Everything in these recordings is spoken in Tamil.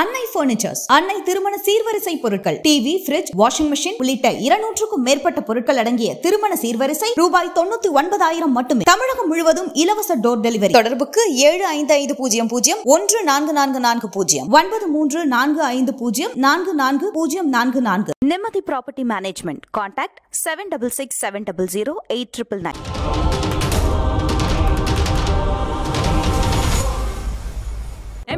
அன்னை பர்னிச்சர்ஸ், அன்னை திருமண சீர்வரிசை பொருட்கள், டிவி, ஃபிரிட்ஜ், வாஷிங் மெஷின் உள்ளிட்ட 200க்கும் மேற்பட்ட பொருட்கள் அடங்கிய திருமண சீர்வரிசை ரூபாய் 99,000 மட்டுமே. தமிழகம் முழுவதும் இலவச டோர் டெலிவரி. தொடர்புக்கு 7550144440 9345044044. நிம்மதி property management. Contact 7667008999.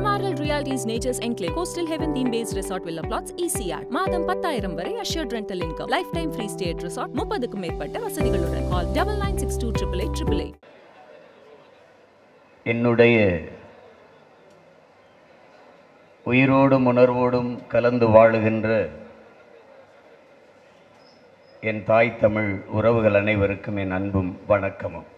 MRL Realty's Nature's Enclave Coastal Heaven theme-based resort villa plots ECR. மாதம் 10,000 வரை assured rental income. Lifetime free stay at resort. 30க்கும் மேற்பட்ட வசதிகளுடன். Call 9962888888. என்னுடைய உயிரோடும் உணர்வோடும் கலந்து வாழுகின்ற என் தாய் தமிழ் உறவுகள் அனைவருக்கும் என் அன்பும் வணக்கமும்.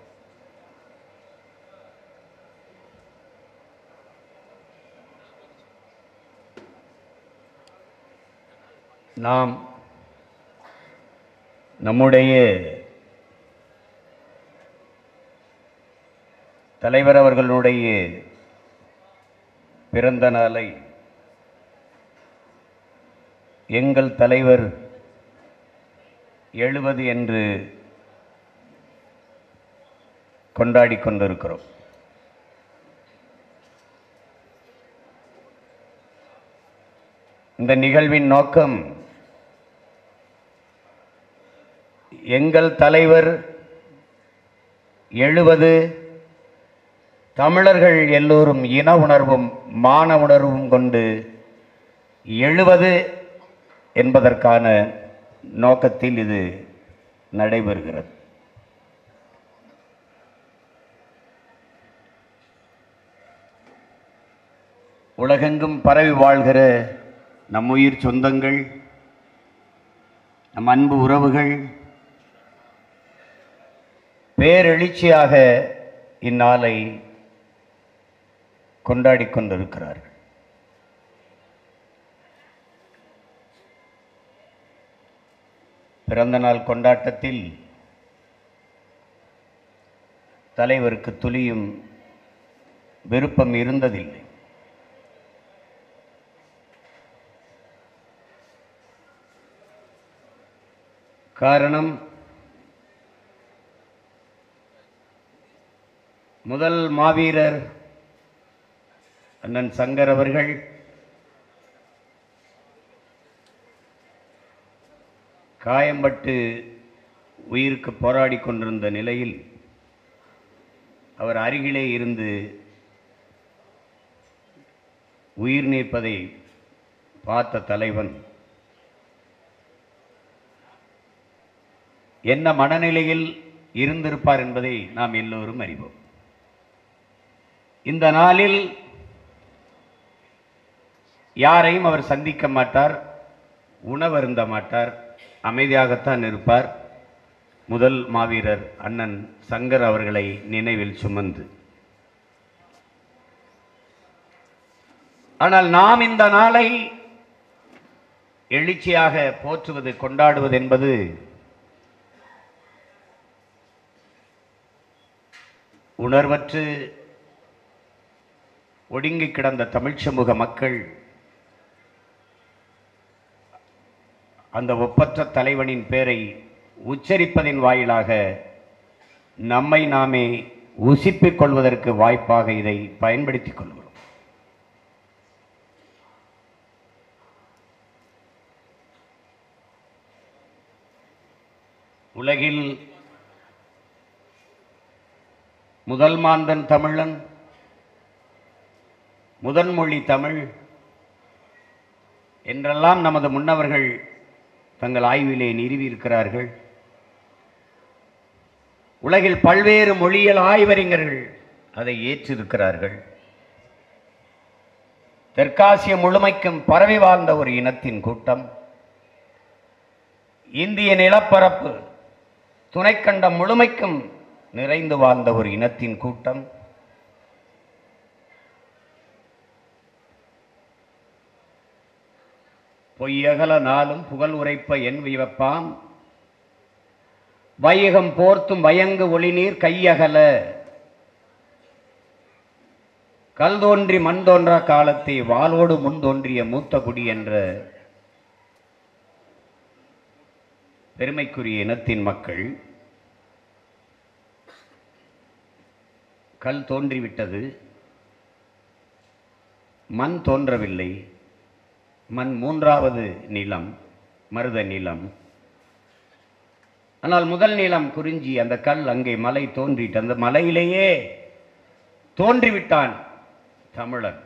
நாம் நம்முடைய தலைவர் அவர்களுடைய பிறந்த நாளை எங்கள் தலைவர் 70 என்று கொண்டாடி கொண்டிருக்கிறோம். இந்த நிகழ்வின் நோக்கம் எங்கள் தலைவர் 70 தமிழர்கள் எல்லோரும் இன உணர்வும் மான உணர்வும் கொண்டு 70 என்பதற்கான நோக்கத்தில் இது நடைபெறுகிறது. உலகெங்கும் பரவி வாழ்கிற நம் உயிர் சொந்தங்கள், நம் அன்பு உறவுகள் பேரெழுச்சியாக இந்நாளை கொண்டாடி கொண்டிருக்கிறார்கள். பிறந்த நாள் கொண்டாட்டத்தில் தலைவருக்கு துளியும் விருப்பம் இருந்ததில்லை. காரணம், முதல் மாவீரர் அண்ணன் சங்கர் அவர்கள் காயம்பட்டு உயிருக்கு போராடி கொண்டிருந்த நிலையில் அவர் அருகிலே இருந்து உயிர் நீப்பதை பார்த்த தலைவன் என்ன மனநிலையில் இருந்திருப்பார் என்பதை நாம் எல்லோரும் அறிவோம். இந்த நாளில் யாரையும் அவர் சந்திக்க மாட்டார், உணவருந்த மாட்டார், அமைதியாகத்தான் இருப்பார். முதல் மாவீரர் அண்ணன் சங்கர் அவர்களை நினைவில் சுமந்து. ஆனால் நாம் இந்த நாளை எழுச்சியாக போற்றுவது, கொண்டாடுவது என்பது உணர்வற்று ஒடுங்கி கிடந்த தமிழ் சமூக மக்கள் அந்த ஒப்பற்ற தலைவனின் பெயரை உச்சரிப்பதின் வாயிலாக நம்மை நாமே உசிப்பிக் கொள்வதற்கு வாய்ப்பாக இதை பயன்படுத்திக் கொள்கிறோம். உலகில் முதல் மாந்தன் தமிழன், முதன்மொழி தமிழ் என்றெல்லாம் நமது முன்னவர்கள் தங்கள் ஆய்விலே நிறுவியிருக்கிறார்கள். உலகில் பல்வேறு மொழியியல் ஆய்வறிஞர்கள் அதை ஏற்றிருக்கிறார்கள். தெற்காசிய முழுமைக்கும் பரவி வாழ்ந்த ஒரு இனத்தின் கூட்டம், இந்திய நிலப்பரப்பு துணைக்கண்டம் முழுமைக்கும் நிறைந்து வாழ்ந்த ஒரு இனத்தின் கூட்டம், பொய்யகல நாளும் புகழ் உரைப்ப என் விவப்பாம் வையகம் போர்த்தும் வயங்கு ஒளிநீர் கையகல கல் தோன்றி மண் தோன்றா காலத்தை வாளோடு முன் தோன்றிய மூத்த குடி என்ற பெருமைக்குரிய இனத்தின் மக்கள் கல் தோன்றிவிட்டது, மண் தோன்றவில்லை. மண் மூன்றாவது நிலம், மருத நிலம். ஆனால் முதல் நிலம் குறிஞ்சி. அந்த கல் அங்கே மலை தோன்றிட்டு அந்த மலையிலேயே தோன்றிவிட்டான் தமிழன்.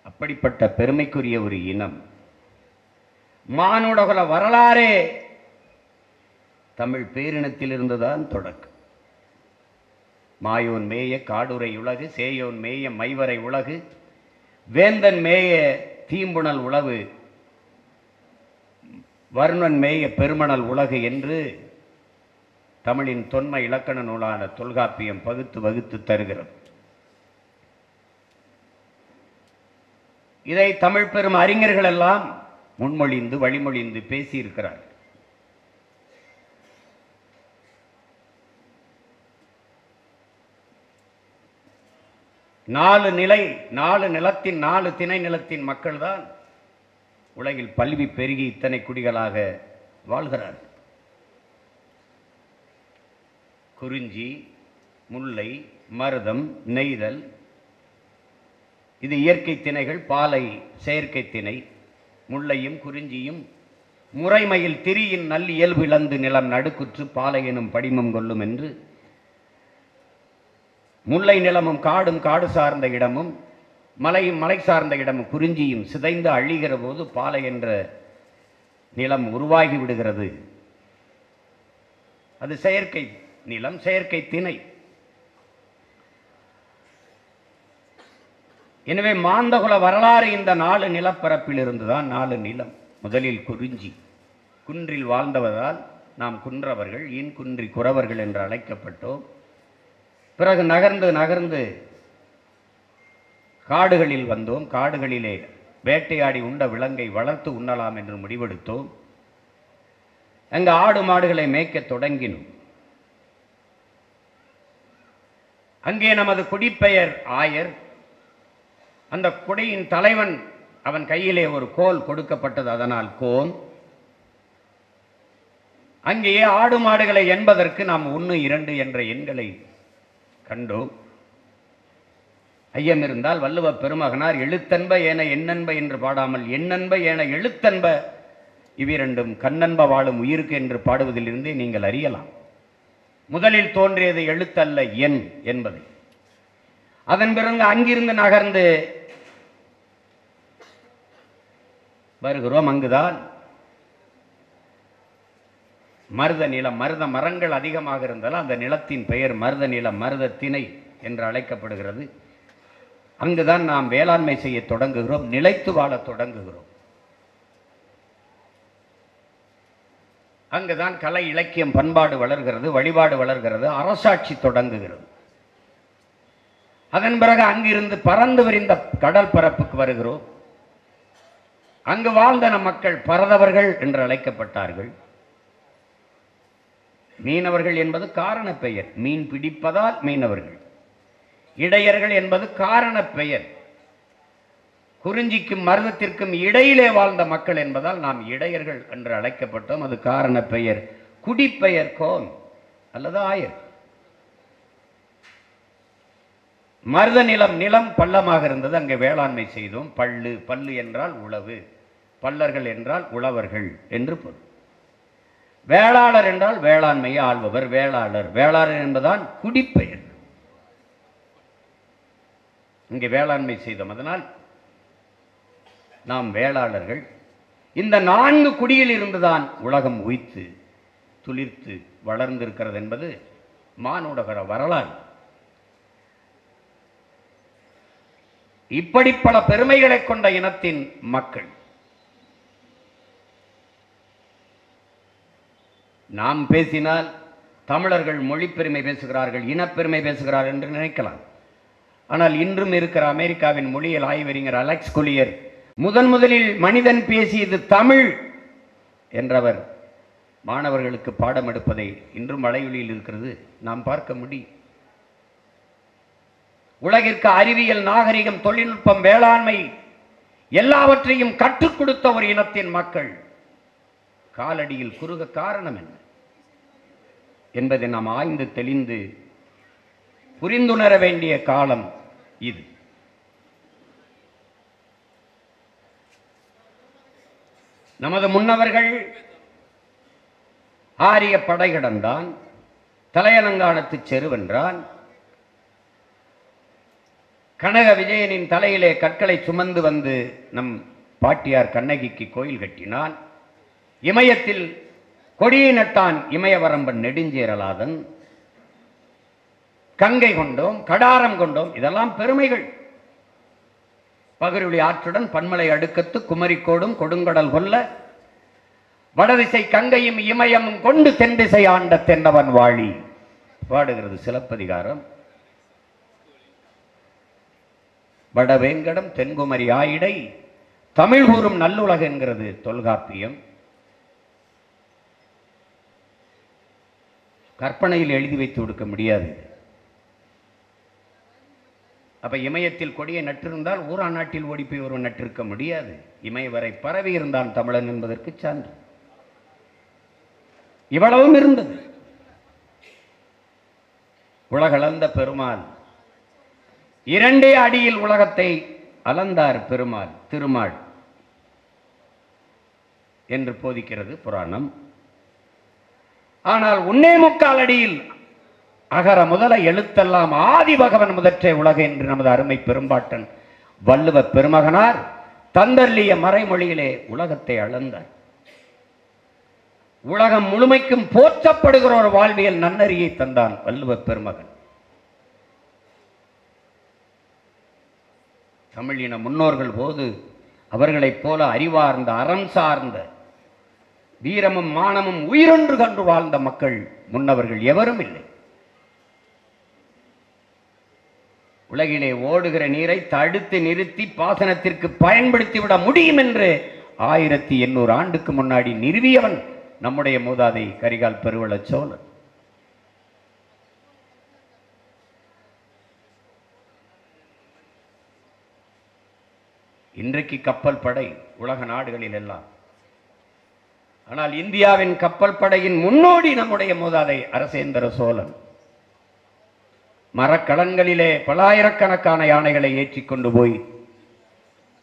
அப்படிப்பட்ட பெருமைக்குரிய ஒரு இனம். மானுடகுல வரலாறே தமிழ் பேரினத்தில் இருந்துதான் தொடக்கம். மாயோன் மேய காடுரை உலகு, சேயோன் மேய மைவரை உலகு, வேந்தன் மேய தீம்புணல் உளவு, வருணன் மேய பெருமணல் உலகு என்று தமிழின் தொன்மை இலக்கண நூலான தொல்காப்பியம் பகுத்து வகுத்து தருகிறது. இதை தமிழ் பெரும் அறிஞர்கள் எல்லாம் முன்மொழிந்து வழிமொழிந்து பேசியிருக்கிறார். நாலு நிலத்தின் 4 திணை நிலத்தின் மக்கள் தான் உலகில் பல்வி பெருகி இத்தனை குடிகளாக வாழ்கிறார். குறிஞ்சி, முல்லை, மருதம், நெய்தல் இது இயற்கை திணைகள். பாலை செயற்கை திணை. முல்லையும் குறிஞ்சியும் முறைமையில் திரியின் நல் இயல்பு இழந்து நிலம் நடுக்குற்று பாலை எனும் படிமம் கொள்ளும் என்று முல்லை நிலமும் காடும் காடு சார்ந்த இடமும் மலையும் மலை சார்ந்த இடமும் குறிஞ்சியும் சிதைந்து அழிகிற போது பாலை என்ற நிலம் உருவாகி விடுகிறது. அது செயற்கை நிலம், செயற்கை திணை. எனவே மாந்தகுல வரலாறு இந்த 4 நிலப்பரப்பில் இருந்துதான் 4 நிலம். முதலில் குறிஞ்சி. குன்றில் வாழ்ந்தவதால் நாம் குன்றவர்கள், ஈன் குன்றி குறவர்கள் என்று அழைக்கப்பட்டோம். பிறகு நகர்ந்து காடுகளில் வந்தோம். காடுகளிலே வேட்டையாடி உண்ட விலங்கை வளர்த்து உண்ணலாம் என்று முடிவெடுத்தோம். அங்கு ஆடு மாடுகளை மேய்க்க தொடங்கினோம். அங்கே நமது குடிப்பெயர் ஆயர். அந்த குடியின் தலைவன், அவன் கையிலே ஒரு கோல் கொடுக்கப்பட்டது, அதனால் கோன். அங்கேயே ஆடு மாடுகளை எண்பதற்கு நாம் 1, 2 என்ற எண்களை கண்டோம். ஐயம் இருந்தால் வள்ளுவ பெருமகனார் எழுத்தன்ப ஏன எண்ணன்ப என்று பாடாமல் எண்ணன்ப ஏன எழுத்தன்ப இவ்விரண்டும் கண்ணன்ப வாழும் உயிருக்கு என்று பாடுவதிலிருந்தே நீங்கள் அறியலாம். முதலில் தோன்றியது எழுத்தல்ல எண் என்பதை. அதன் பிறகு அங்கிருந்து நகர்ந்து வருகிறோம். அங்குதான் மருத நிலம். மருத மரங்கள் அதிகமாக இருந்தால் அந்த நிலத்தின் பெயர் மருத நிலம், மருத திணை என்று அழைக்கப்படுகிறது. அங்குதான் நாம் வேளாண்மை செய்ய தொடங்குகிறோம், நிலைத்து வாழ தொடங்குகிறோம். அங்குதான் கலை இலக்கியம் பண்பாடு வளர்கிறது, வழிபாடு வளர்கிறது, அரசாட்சி தொடங்குகிறது. அதன் பிறகு அங்கிருந்து பறந்து விரிந்த கடல் பரப்புக்கு வருகிறோம். அங்கு வாழ்ந்த நம் மக்கள் பரதவர்கள் என்று அழைக்கப்பட்டார்கள். மீனவர்கள் என்பது காரண பெயர், மீன் பிடிப்பதால் மீனவர்கள். இடையர்கள் என்பது காரண பெயர். குறிஞ்சிக்கும் மருதத்திற்கும் இடையிலே வாழ்ந்த மக்கள் என்பதால் நாம் இடையர்கள் என்று அழைக்கப்பட்டோம். அது காரண பெயர். குடிப்பெயர் கோன் அல்லது ஆயர். மருத நிலம் பள்ளமாக இருந்தது. அங்கே வேளாண்மை செய்தோம். பல்லு என்றால் உழவு, பல்லர்கள் என்றால் உழவர்கள் என்று பொருள். வேளாளர் என்றால் வேளாண்மையை ஆள்பவர், வேளாளர் என்பதான் குடிப்பெயர். இங்கே வேளாண்மை செய்தோம், அதனால் நாம் வேளாளர்கள். இந்த 4 குடியில் இருந்துதான் உலகம் உய்த்து துளிர்த்து வளர்ந்திருக்கிறது என்பது மானுடகர வரலாறு. இப்படி பல பெருமைகளை கொண்ட இனத்தின் மக்கள். நாம் பேசினால் தமிழர்கள் மொழி பெருமை பேசுகிறார்கள், இனப்பெருமை பேசுகிறார்கள் என்று நினைக்கலாம். ஆனால் இன்றும் இருக்கிற அமெரிக்காவின் மொழியியல் ஆய்வறிஞர் அலெக்ஸ் கொலியர் முதலில் மனிதன் பேசியது தமிழ் என்றவர் மாணவர்களுக்கு பாடம் எடுப்பதை இன்றும் வலையொலியில் இருக்கிறது நாம் பார்க்க முடியும். உலகிற்கு அறிவியல், நாகரிகம், தொழில்நுட்பம், வேளாண்மை எல்லாவற்றையும் கற்றுக் கொடுத்த ஒரு இனத்தின் மக்கள் காலடியில் குறுக காரணம் என்ன என்பதை நாம் ஆய்ந்து தெளிந்து புரிந்துணர வேண்டிய காலம் இது. நமது முன்னவர்கள் ஆரிய படை கடந்தான், தலையலங்கானத்து செருவென்றான், கனக விஜயனின் தலையிலே கற்களை சுமந்து வந்து நம் பாட்டியார் கண்ணகிக்கு கோயில் கட்டினான், இமயத்தில் கொடியை நட்டான் இமயவரம்பன் நெடுஞ்சேரலாதன், கங்கை கொண்டோம், கடாரம் கொண்டோம், இதெல்லாம் பெருமைகள். பகிருளி ஆற்றுடன் பன்மலை அடுக்கத்து குமரிக்கோடும் கொடுங்கடல் கொல்ல வடதிசை கங்கையும் இமயமும் கொண்டு தென்திசை ஆண்ட தென்னவன் வாழி பாடுகிறது சிலப்பதிகாரம். வடவேங்கடம் தென்குமரி ஆயிடை தமிழ் கூறும் நல்லுலக என்கிறது தொல்காப்பியம். கற்பனையில் எழுதி வைத்து கொடுக்க முடியாது. அப்ப இமயத்தில் கொடியை நட்டிருந்தால் ஊரா நாட்டில் ஓடி போய் ஒருவன் நட்டிருக்க முடியாது. இமய வரை பரவி இருந்தான் தமிழன் என்பதற்கு சான்று. இவ்வளவும் இருந்தது. உலகளந்த பெருமாள், இரண்டே அடியில் உலகத்தை அளந்தார் பெருமாள் திருமால் என்று போதிக்கிறது புராணம். ஆனால் உன்னே முக்கால் அடியில் அகர முதல எழுத்தெல்லாம் ஆதி பகவன் முதற்றே உலக என்று நமது அருமை பெரும்பாட்டன் வள்ளுவ பெருமகனார் தந்தர்லிய மறைமொழியிலே உலகத்தை அளந்தார். உலகம் முழுமைக்கும் போற்றப்படுகிற ஒரு வாழ்வியல் நன்னறியை தந்தான் வள்ளுவ பெருமகன். தமிழின முன்னோர்கள் போது அவர்களைப் போல அறிவார்ந்த, அறம் சார்ந்த, வீரமும் மானமும் உயிரொன்று கண்டு வாழ்ந்த மக்கள் முன்னவர்கள் எவரும் இல்லை. உலகிலே ஓடுகிற நீரை தடுத்து நிறுத்தி பாசனத்திற்கு பயன்படுத்திவிட முடியும் என்று 1800 ஆண்டுக்கு முன்னாடி நிறுவியவன் நம்முடைய மூதாதை கரிகால் பெருவள சோழன். இன்றைக்கு கப்பல் படை உலக நாடுகளில் எல்லாம். ஆனால் இந்தியாவின் கப்பல் படையின் முன்னோடி நம்முடைய மூதாதை அரசேந்திர சோழன். மரக்கலன்களிலே பல்லாயிரக்கணக்கான யானைகளை ஏற்றிக் கொண்டு போய்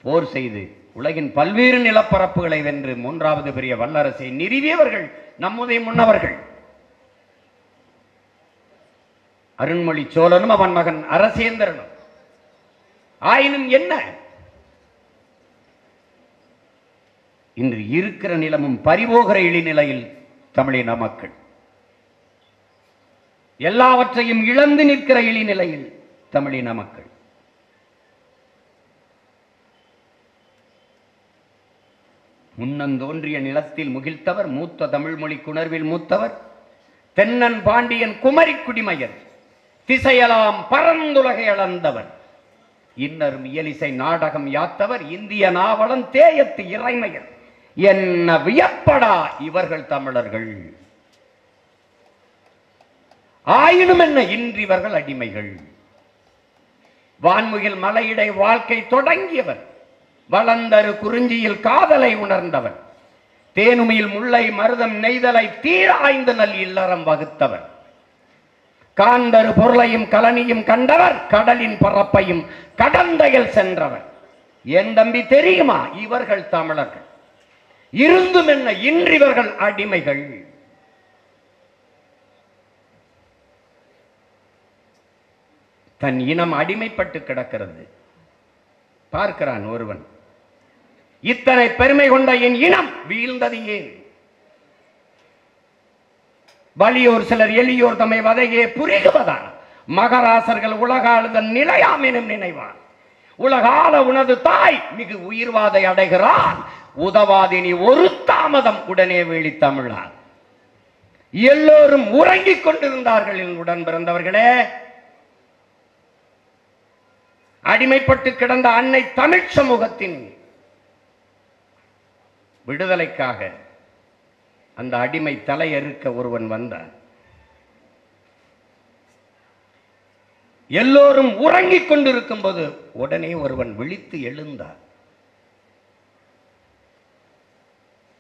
போர் செய்து உலகின் பல்வேறு நிலப்பரப்புகளை வென்று 3வது பெரிய வல்லரசை நிறுவியவர்கள் நம்முடைய முன்னவர்கள். அருண்மொழி சோழனும் அவன் மகன் அரசேந்திரனும். ஆயினும் என்ன, இன்று இருக்கிற நிலமும் பறிபோகிற இழிநிலையில் தமிழின மக்கள் எல்லாவற்றையும் இழந்து நிற்கிற இழிநிலையில் தமிழின மக்கள். முன்னந்தோன்றிய நிலத்தில் முகிழ்த்தவர், மூத்த தமிழ் மொழி குணர்வில் மூத்தவர், தென்னன் பாண்டியன் குமரி குடிமையர், திசையலாம் பரந்துலகை அளந்தவர், இன்னரும் இயலிசை நாடகம் யாத்தவர், இந்திய நாவலன் தேயத்து இறைமையர், என்ன வியப்படா இவர்கள் தமிழர்கள். ஆயினும் என்ன, இன்றிவர்கள் அடிமைகள். வான்முகில் மலையிடை வாழ்க்கை தொடங்கியவர், வளந்தரு குறிஞ்சியில் காதலை உணர்ந்தவர், தேனுமியில் முல்லை மருதம் நெய்தலை தீராய்ந்து நல் இல்லறம் வகுத்தவர், காந்தரு பொருளையும் கலனியும் கண்டவர், கடலின் பரப்பையும் கடந்தையில் சென்றவர். என் தம்பி தெரியுமா, இவர்கள் தமிழர்கள். இருந்தும் என்ன, இன்றிவர்கள் அடிமைகள். தன் இனம் அடிமைப்பட்டு கிடக்கிறது. பார்க்கிறான் ஒருவன், இத்தனை பெருமை கொண்ட என் இனம் வீழ்ந்தது ஏன்? வலியோர் சிலர் எளியோர் தம்மை வதையே புரிகுவதா? மகராசர்கள் உலகாளுதன் நிலையாம் எனும் நினைவான். உலகால உனது தாய் மிகு உயிர்வாதை அடைகிறான், உதவாதினி ஒரு தாமதம் உடனே வேளி தமிழார். எல்லோரும் உறங்கிக் கொண்டிருந்தார்கள் என் உடன் பிறந்தவர்களே. அடிமைப்பட்டு கிடந்த அன்னை தமிழ் சமூகத்தின் விடுதலைக்காக அந்த அடிமை தலையறுக்க ஒருவன் வந்தான். எல்லோரும் உறங்கிக் கொண்டிருக்கும் போது உடனே ஒருவன் விழித்து எழுந்தார்.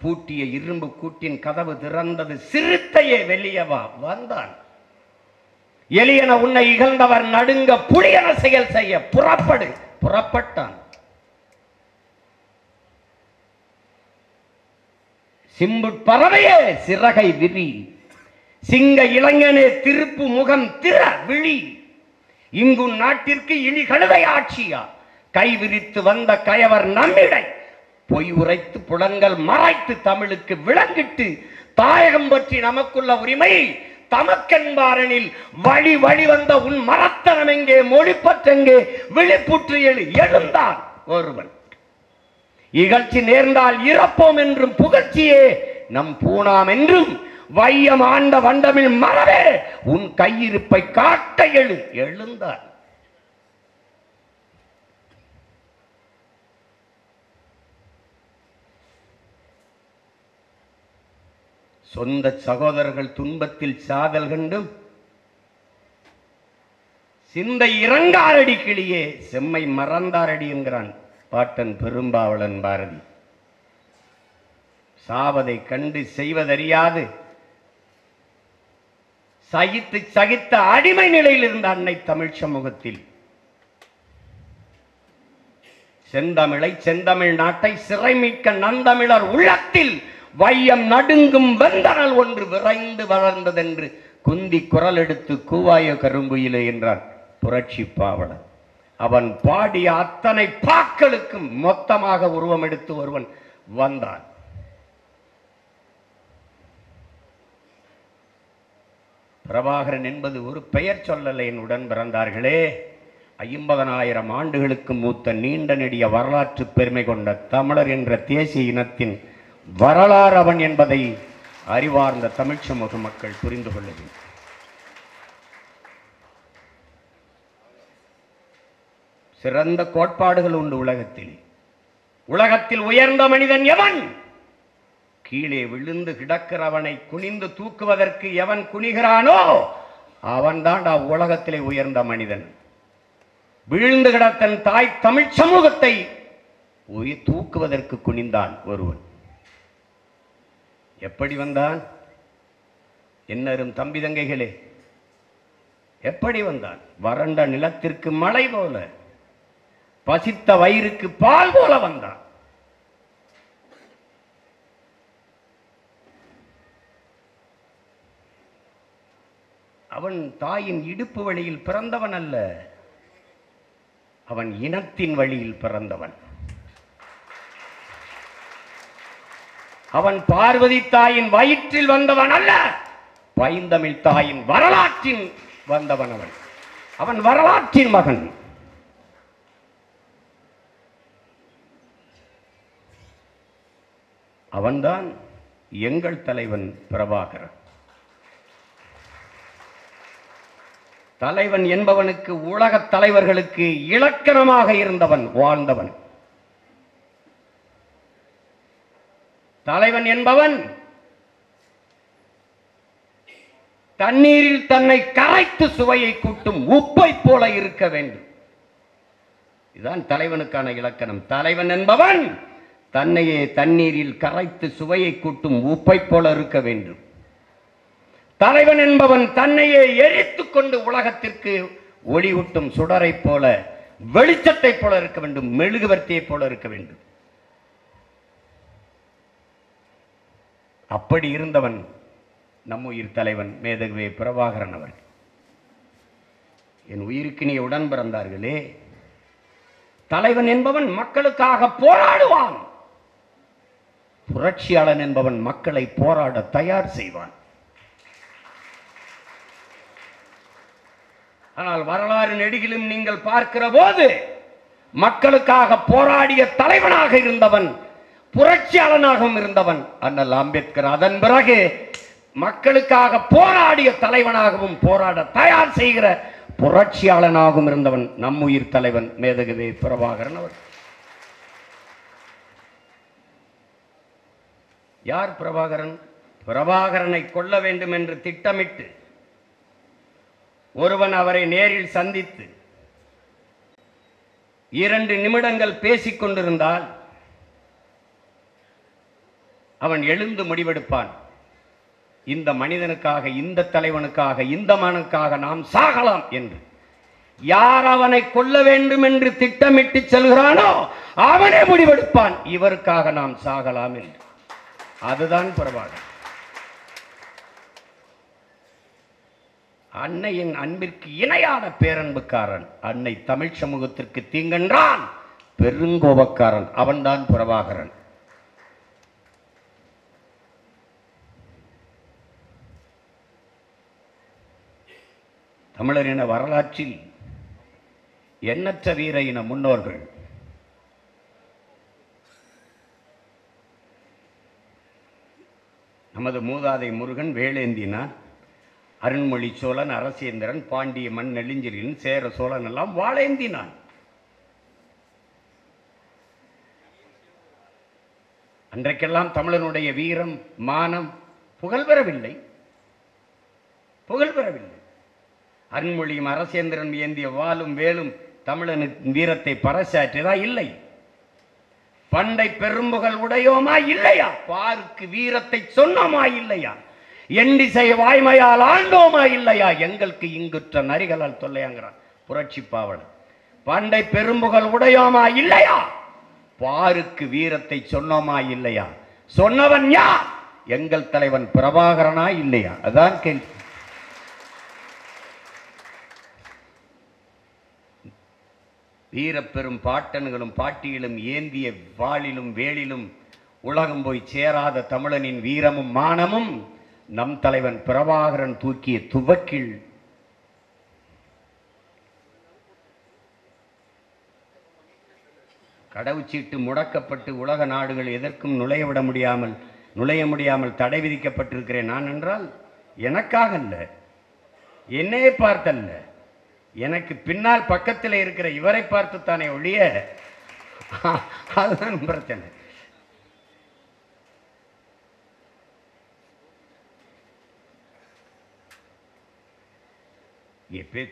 பூட்டிய இரும்பு கூட்டின் கதவு திறந்தது. சிறுத்தையே வெளியே வா. வந்தான். எலியன உன்னை இகழ்ந்தவர் நடுங்க புலியன செயல் செய்ய புறப்படு. புறப்பட்டான். சிம்பு பறவையே சிறகை விரி. சிங்க இளைஞனே திருப்பு முகம் திற விழி. இங்கு நாட்டிற்கு இனி கழுதை ஆட்சியா? கை விரித்து வந்த கயவர் நம்மிடை பொய் உரைத்து புலங்கள் மறைத்து தமிழுக்கு விளங்கிட்டு தாயகம் பற்றி நமக்குள்ள உரிமை தமக்கென்பாரனில் வழி வழி வந்த உன் மரத்தனம் எங்கே? மொழிப்பற்றெங்கே? விழிப்புற்று எழுந்தான் ஒருவன். இகழ்ச்சி நேர்ந்தால் இறப்போம் என்றும் புகழ்ச்சியே நம் பூணாம் என்றும் வையம் ஆண்ட வண்டமிழ் மரவே உன் கையிருப்பை காட்ட எழுந்தார். சொந்த சகோதரர்கள் துன்பத்தில் சாதல் கண்டும் சிந்தை இறங்காரடி கிளியே செம்மை மறந்தாரடி என்கிறான் பாட்டன் பெரும்பாவளன் பாரதி. சாவதை கண்டு செய்வதறியாது சகித்து சகித்த அடிமை நிலையில் இருந்த அன்னை தமிழ் சமூகத்தில் செந்தமிழை செந்தமிழ் நாட்டை சிறை மீட்க நந்தமிழர் உள்ளத்தில் வையம் நடுங்கும் வெந்தனல் ஒன்று விரைந்து வளர்ந்ததென்று குந்தி குரல் எடுத்து கூவாய கருங்குயிலே என்றான் புரட்சி பாவலன். அவன் பாடிய அத்தனை பாக்களுக்கும் மொத்தமாக உருவம் எடுத்து ஒருவன் வந்தான். பிரபாகரன் என்பது ஒரு பெயர் சொல்லலை என் உடன் பிறந்தார்களே. 50,000 ஆண்டுகளுக்கு மூத்த நீண்ட நெடிய வரலாற்று பெருமை கொண்ட தமிழர் என்ற தேசிய இனத்தின் வரலாறு அவன் என்பதை அறிவார்ந்த தமிழ் சமூக மக்கள் புரிந்து கொள்ளுங்கள். சிறந்த கோட்பாடுகள் உண்டு உலகத்தில். உலகத்தில் உயர்ந்த மனிதன் எவன்? கீழே விழுந்து கிடக்கிறவனை குனிந்து தூக்குவதற்கு எவன் குனிகிறானோ அவன் தான் உலகத்திலே உயர்ந்த மனிதன். வீழ்ந்து கிடத்தன் தாய் தமிழ் சமூகத்தை தூக்குவதற்கு குனிந்தான் ஒருவன். எப்படி வந்தான்? என்னரும் தம்பி தங்கைகளே, எப்படி வந்தான்? வறண்ட நிலத்திற்கு மழை போல, பசித்த வயிறுக்கு பால் போல வந்தான். அவன் தாயின் இடுப்பு வழியில் பிறந்தவன் அல்ல, அவன் இனத்தின் வழியில் பிறந்தவன். அவன் பார்வதி தாயின் வயிற்றில் வந்தவன் அல்ல, பைந்தமிழ் தாயின் வரலாற்றில் வந்தவன். அவன் வரலாற்றின் மகன். அவன்தான் எங்கள் தலைவன் பிரபாகரன். தலைவன் என்பவனுக்கு உலக தலைவர்களுக்கு இலக்கணமாக இருந்தவன், வாழ்ந்தவன். தலைவன் என்பவன் தண்ணீரில் தன்னை கரைத்து சுவையை கூட்டும் உப்பை போல இருக்க வேண்டும். இதுதான் தலைவனுக்கான இலக்கணம். தலைவன் என்பவன் தன்னையே தண்ணீரில் கரைத்து சுவையை கூட்டும் உப்பை போல இருக்க வேண்டும். தலைவன் என்பவன் தன்னையே எரித்துக் கொண்டு உலகத்திற்கு ஒளியூட்டும் சுடரை போல, வெளிச்சத்தை போல இருக்க வேண்டும், மெழுகுவர்த்தியை போல இருக்க வேண்டும். அப்படி இருந்தவன் நம் உயிர் தலைவன் மேதகுவே பிரபாகரன் அவர்கள். என் உயிருக்கு நீ உடன் பிறந்தார்களே, தலைவன் என்பவன் மக்களுக்காக போராடுவான். புரட்சியாளன் என்பவன் மக்களை போராட தயார் செய்வான். ஆனால் வரலாறு நெடுகிலும் நீங்கள் பார்க்கிற போது மக்களுக்காக போராடிய தலைவனாக இருந்தவன், புரட்சியாளனாகவும் இருந்தவன் அண்ணல் அம்பேத்கர். அதன் பிறகு மக்களுக்காக போராடிய தலைவனாகவும் போராட தயார் செய்கிற புரட்சியாளனாகவும் இருந்தவன் நம் உயிர் தலைவன் மேதகுவே பிரபாகரன் அவர். யார் பிரபாகரன்? பிரபாகரனை கொல்ல வேண்டும் என்று திட்டமிட்டு ஒருவன் அவரை நேரில் சந்தித்து 2 நிமிடங்கள் பேசிக் கொண்டிருந்தால் அவன் எழுந்து முடிவெடுப்பான், இந்த மனிதனுக்காக, இந்த தலைவனுக்காக, இந்த மனுக்காக நாம் சாகலாம் என்று. யார் அவனை கொல்ல வேண்டும் என்று திட்டமிட்டு செல்கிறானோ அவனே முடிவெடுப்பான், இவருக்காக நாம் சாகலாம் என்று. அதுதான் பிரபாகரன். அன்னையின் அன்பிற்கு இணையான பேரன்புக்காரன். அன்னை தமிழ் சமூகத்திற்கு தீங்கென்றான் பெருங்கோபக்காரன். அவன்தான் பிரபாகரன். தமிழரின வரலாற்றில் எண்ணற்ற வீர இன முன்னோர்கள் நமது மூதாதை முருகன் வேலேந்தினான், அருண்மொழி சோழன், அரசேந்திரன், பாண்டிய மண் நெடுஞ்செழியன், சேர சோழன் எல்லாம் வாழேந்தினான். அன்றைக்கெல்லாம் தமிழனுடைய வீரம், மானம் புகழ் பெறவில்லை. அருண்மொழியும் அரசேந்திரன் ஏந்திய வாளும் வேலும் தமிழனின் வீரத்தை பறைசாற்றியதா? இல்லை. பண்டை பெரும்புகள் உடையோமா? இல்லையா. பாருக்கு வீரத்தை சொன்னோமா? இல்லையா. எண்டிசை வாய்மையால் ஆண்டோமா? இல்லையா. எங்களுக்கு இங்குற்ற நரிகளால் தொல்லையாங்கிறான் புரட்சி பாவலன். பண்டை பெரும்புகள் உடையோமா? இல்லையா. பாருக்கு வீரத்தை சொன்னோமா? இல்லையா. சொன்னவன் யார்? எங்கள் தலைவன் பிரபாகரனா? இல்லையா. அதான் கேள்வி. வீரப்பெரும் பாட்டன்களும் பாட்டியிலும் ஏந்திய வாளிலும் வேலிலும் உலகம் போய் சேராத தமிழனின் வீரமும் மானமும் நம் தலைவன் பிரபாகரன் தூக்கிய துவக்கில். கடவுச்சீட்டு முடக்கப்பட்டு உலக நாடுகள் எதற்கும் நுழைய முடியாமல் தடை விதிக்கப்பட்டிருக்கிறேன் நான் என்றால் எனக்காக அல்ல, என்னையே பார்த்தல்ல, எனக்கு பின்னால் பக்கத்தில் இருக்கிற இவரை பார்த்துத்தானே ஒழிய. அதுதான் பிரச்சனை.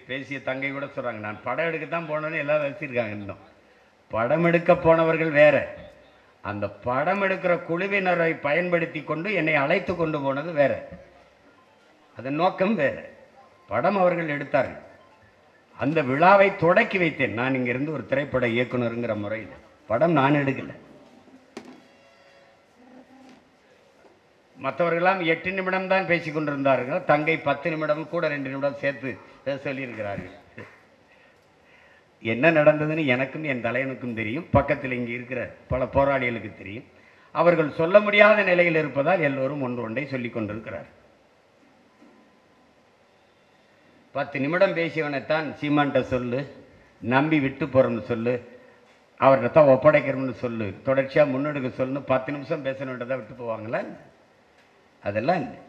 பேசிய தங்கை கூட சொல்றாங்க, நான் படம் எடுக்கத்தான் போனேன்னு எல்லாம் வச்சிருக்காங்க. இன்னும் படம் எடுக்க போனவர்கள் வேற, அந்த படம் எடுக்கிற குழுவினரை பயன்படுத்தி கொண்டு என்னை அழைத்து கொண்டு போனது வேற. அதன் நோக்கம் வேற. படம் அவர்கள் எடுத்தார்கள். அந்த விழாவை தொடக்கி வைத்தேன் நான் இங்கிருந்து ஒரு திரைப்பட இயக்குனருங்கிற முறையில். படம் நான் எடுக்கல. மற்றவர்களெல்லாம் 8 நிமிடம் தான் பேசிக் கொண்டிருந்தார்கள். தங்கை 10 நிமிடம் கூட 2 நிமிடம் சேர்த்து சொல்லியிருக்கிறார்கள். என்ன நடந்ததுன்னு எனக்கும் என் தலைவனுக்கும் தெரியும், பக்கத்தில் இங்கே இருக்கிற பல போராளிகளுக்கு தெரியும். அவர்கள் சொல்ல முடியாத நிலையில் இருப்பதால் எல்லோரும் ஒன்றை சொல்லிக் கொண்டிருக்கிறார். 10 நிமிடம் பேசியவனைத்தான் சீமான்ட்ட சொல்லு, நம்பி விட்டு போறோம்னு சொல்லு, அவர்கிட்ட தான் ஒப்படைக்கிறோம்னு சொல்லு, தொடர்ச்சியாக முன்னெடுக்க சொல்லுன்னு 10 நிமிஷம் பேசணுன்றதை விட்டு போவாங்களா? அதெல்லாம் இல்லை.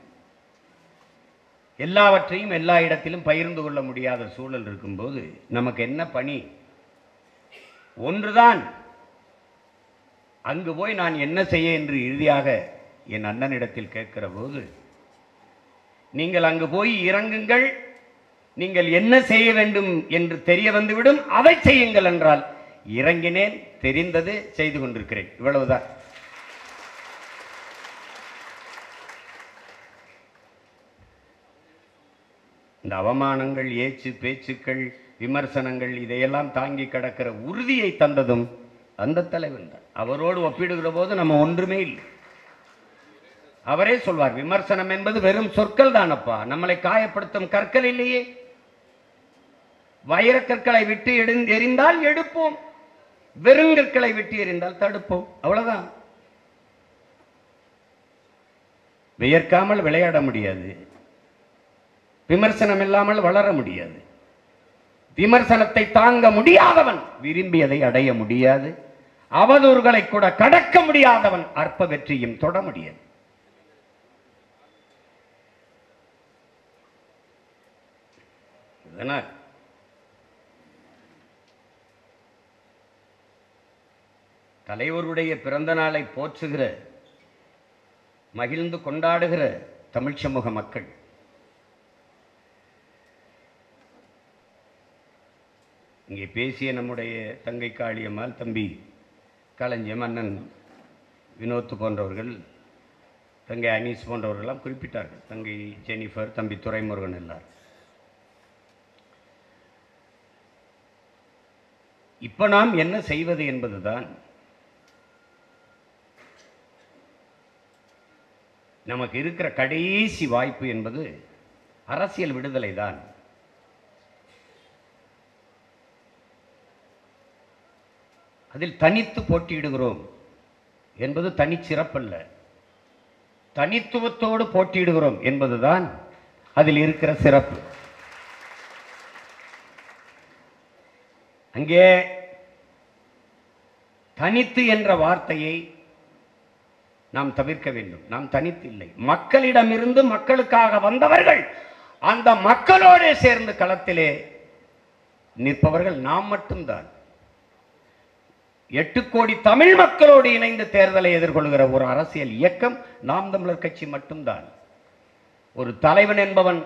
எல்லாவற்றையும் எல்லா இடத்திலும் பகிர்ந்து கொள்ள முடியாத சூழல் இருக்கும்போது நமக்கு என்ன பணி? ஒன்றுதான், அங்கு போய் நான் என்ன செய்ய என்று இறுதியாக என் அண்ணனிடத்தில் கேட்கிற போது, நீங்கள் அங்கு போய் இறங்குங்கள், நீங்கள் என்ன செய்ய வேண்டும் என்று தெரிய வந்துவிடும், அதை செய்யுங்கள் என்றால் இறங்கினேன், தெரிந்தது செய்து கொண்டிருக்கிறேன். இவ்வளவுதான். இந்த அவமானங்கள், ஏச்சு பேச்சுக்கள், விமர்சனங்கள் இதையெல்லாம் தாங்கி கடக்கிற உறுதியை தந்ததும் அந்த தலைவன் தான். அவரோடு ஒப்பிடுகிற போது நம்ம ஒன்றுமே இல்லை. அவரே சொல்வார், விமர்சனம் என்பது வெறும் சொற்கள் தானப்பா, நம்மளை காயப்படுத்தும் கற்கள் இல்லையே. வைரக்கற்களை விட்டு எறிந்தால் எடுப்போம், வெறுங்கற்களை விட்டு எறிந்தால் தடுப்போம், அவ்வளவுதான். வியர்க்காமல் விளையாட முடியாது, விமர்சனம் இல்லாமல் வளர முடியாது. விமர்சனத்தை தாங்க முடியாதவன் விரும்பியதை அடைய முடியாது. அவதூறுகளை கூட கடக்க முடியாதவன் அற்ப வெற்றியும் தொட முடியாது. இதனால் தலைவருடைய பிறந்த நாளை போற்றுகிற, மகிழ்ந்து கொண்டாடுகிற தமிழ் சமூக மக்கள் இங்கே பேசிய நம்முடைய தங்கை காளியம்மாள், தம்பி களஞ்சியம், அண்ணன் வினோத் போன்றவர்கள், தங்கை அனீஸ் போன்றவர்களெல்லாம் குறிப்பிட்டார்கள். தங்கை ஜெனிஃபர், தம்பி துரைமுருகன் எல்லாரும். இப்போ நாம் என்ன செய்வது என்பதுதான் நமக்கு இருக்கிற கடைசி வாய்ப்பு என்பது அரசியல் விடுதலை தான். அதில் தனித்து போட்டியிடுகிறோம் என்பது தனிச்சிறப்பல்ல, தனித்துவத்தோடு போட்டியிடுகிறோம் என்பதுதான் அதில் இருக்கிற சிறப்பு. அங்கே தனித்து என்ற வார்த்தையை நாம் தவிர்க்க வேண்டும். நாம் தனித்து இல்லை, மக்களிடமிருந்து மக்களுக்காக வந்தவர்கள், அந்த மக்களோடு சேர்ந்து களத்திலே நிற்பவர்கள் நாம் மட்டும்தான். 8 கோடி தமிழ் மக்களோடு இணைந்து தேர்தலை எதிர்கொள்கிற ஒரு அரசியல் இயக்கம் நாம் தமிழர் கட்சி மட்டும்தான். ஒரு தலைவன் என்பவன்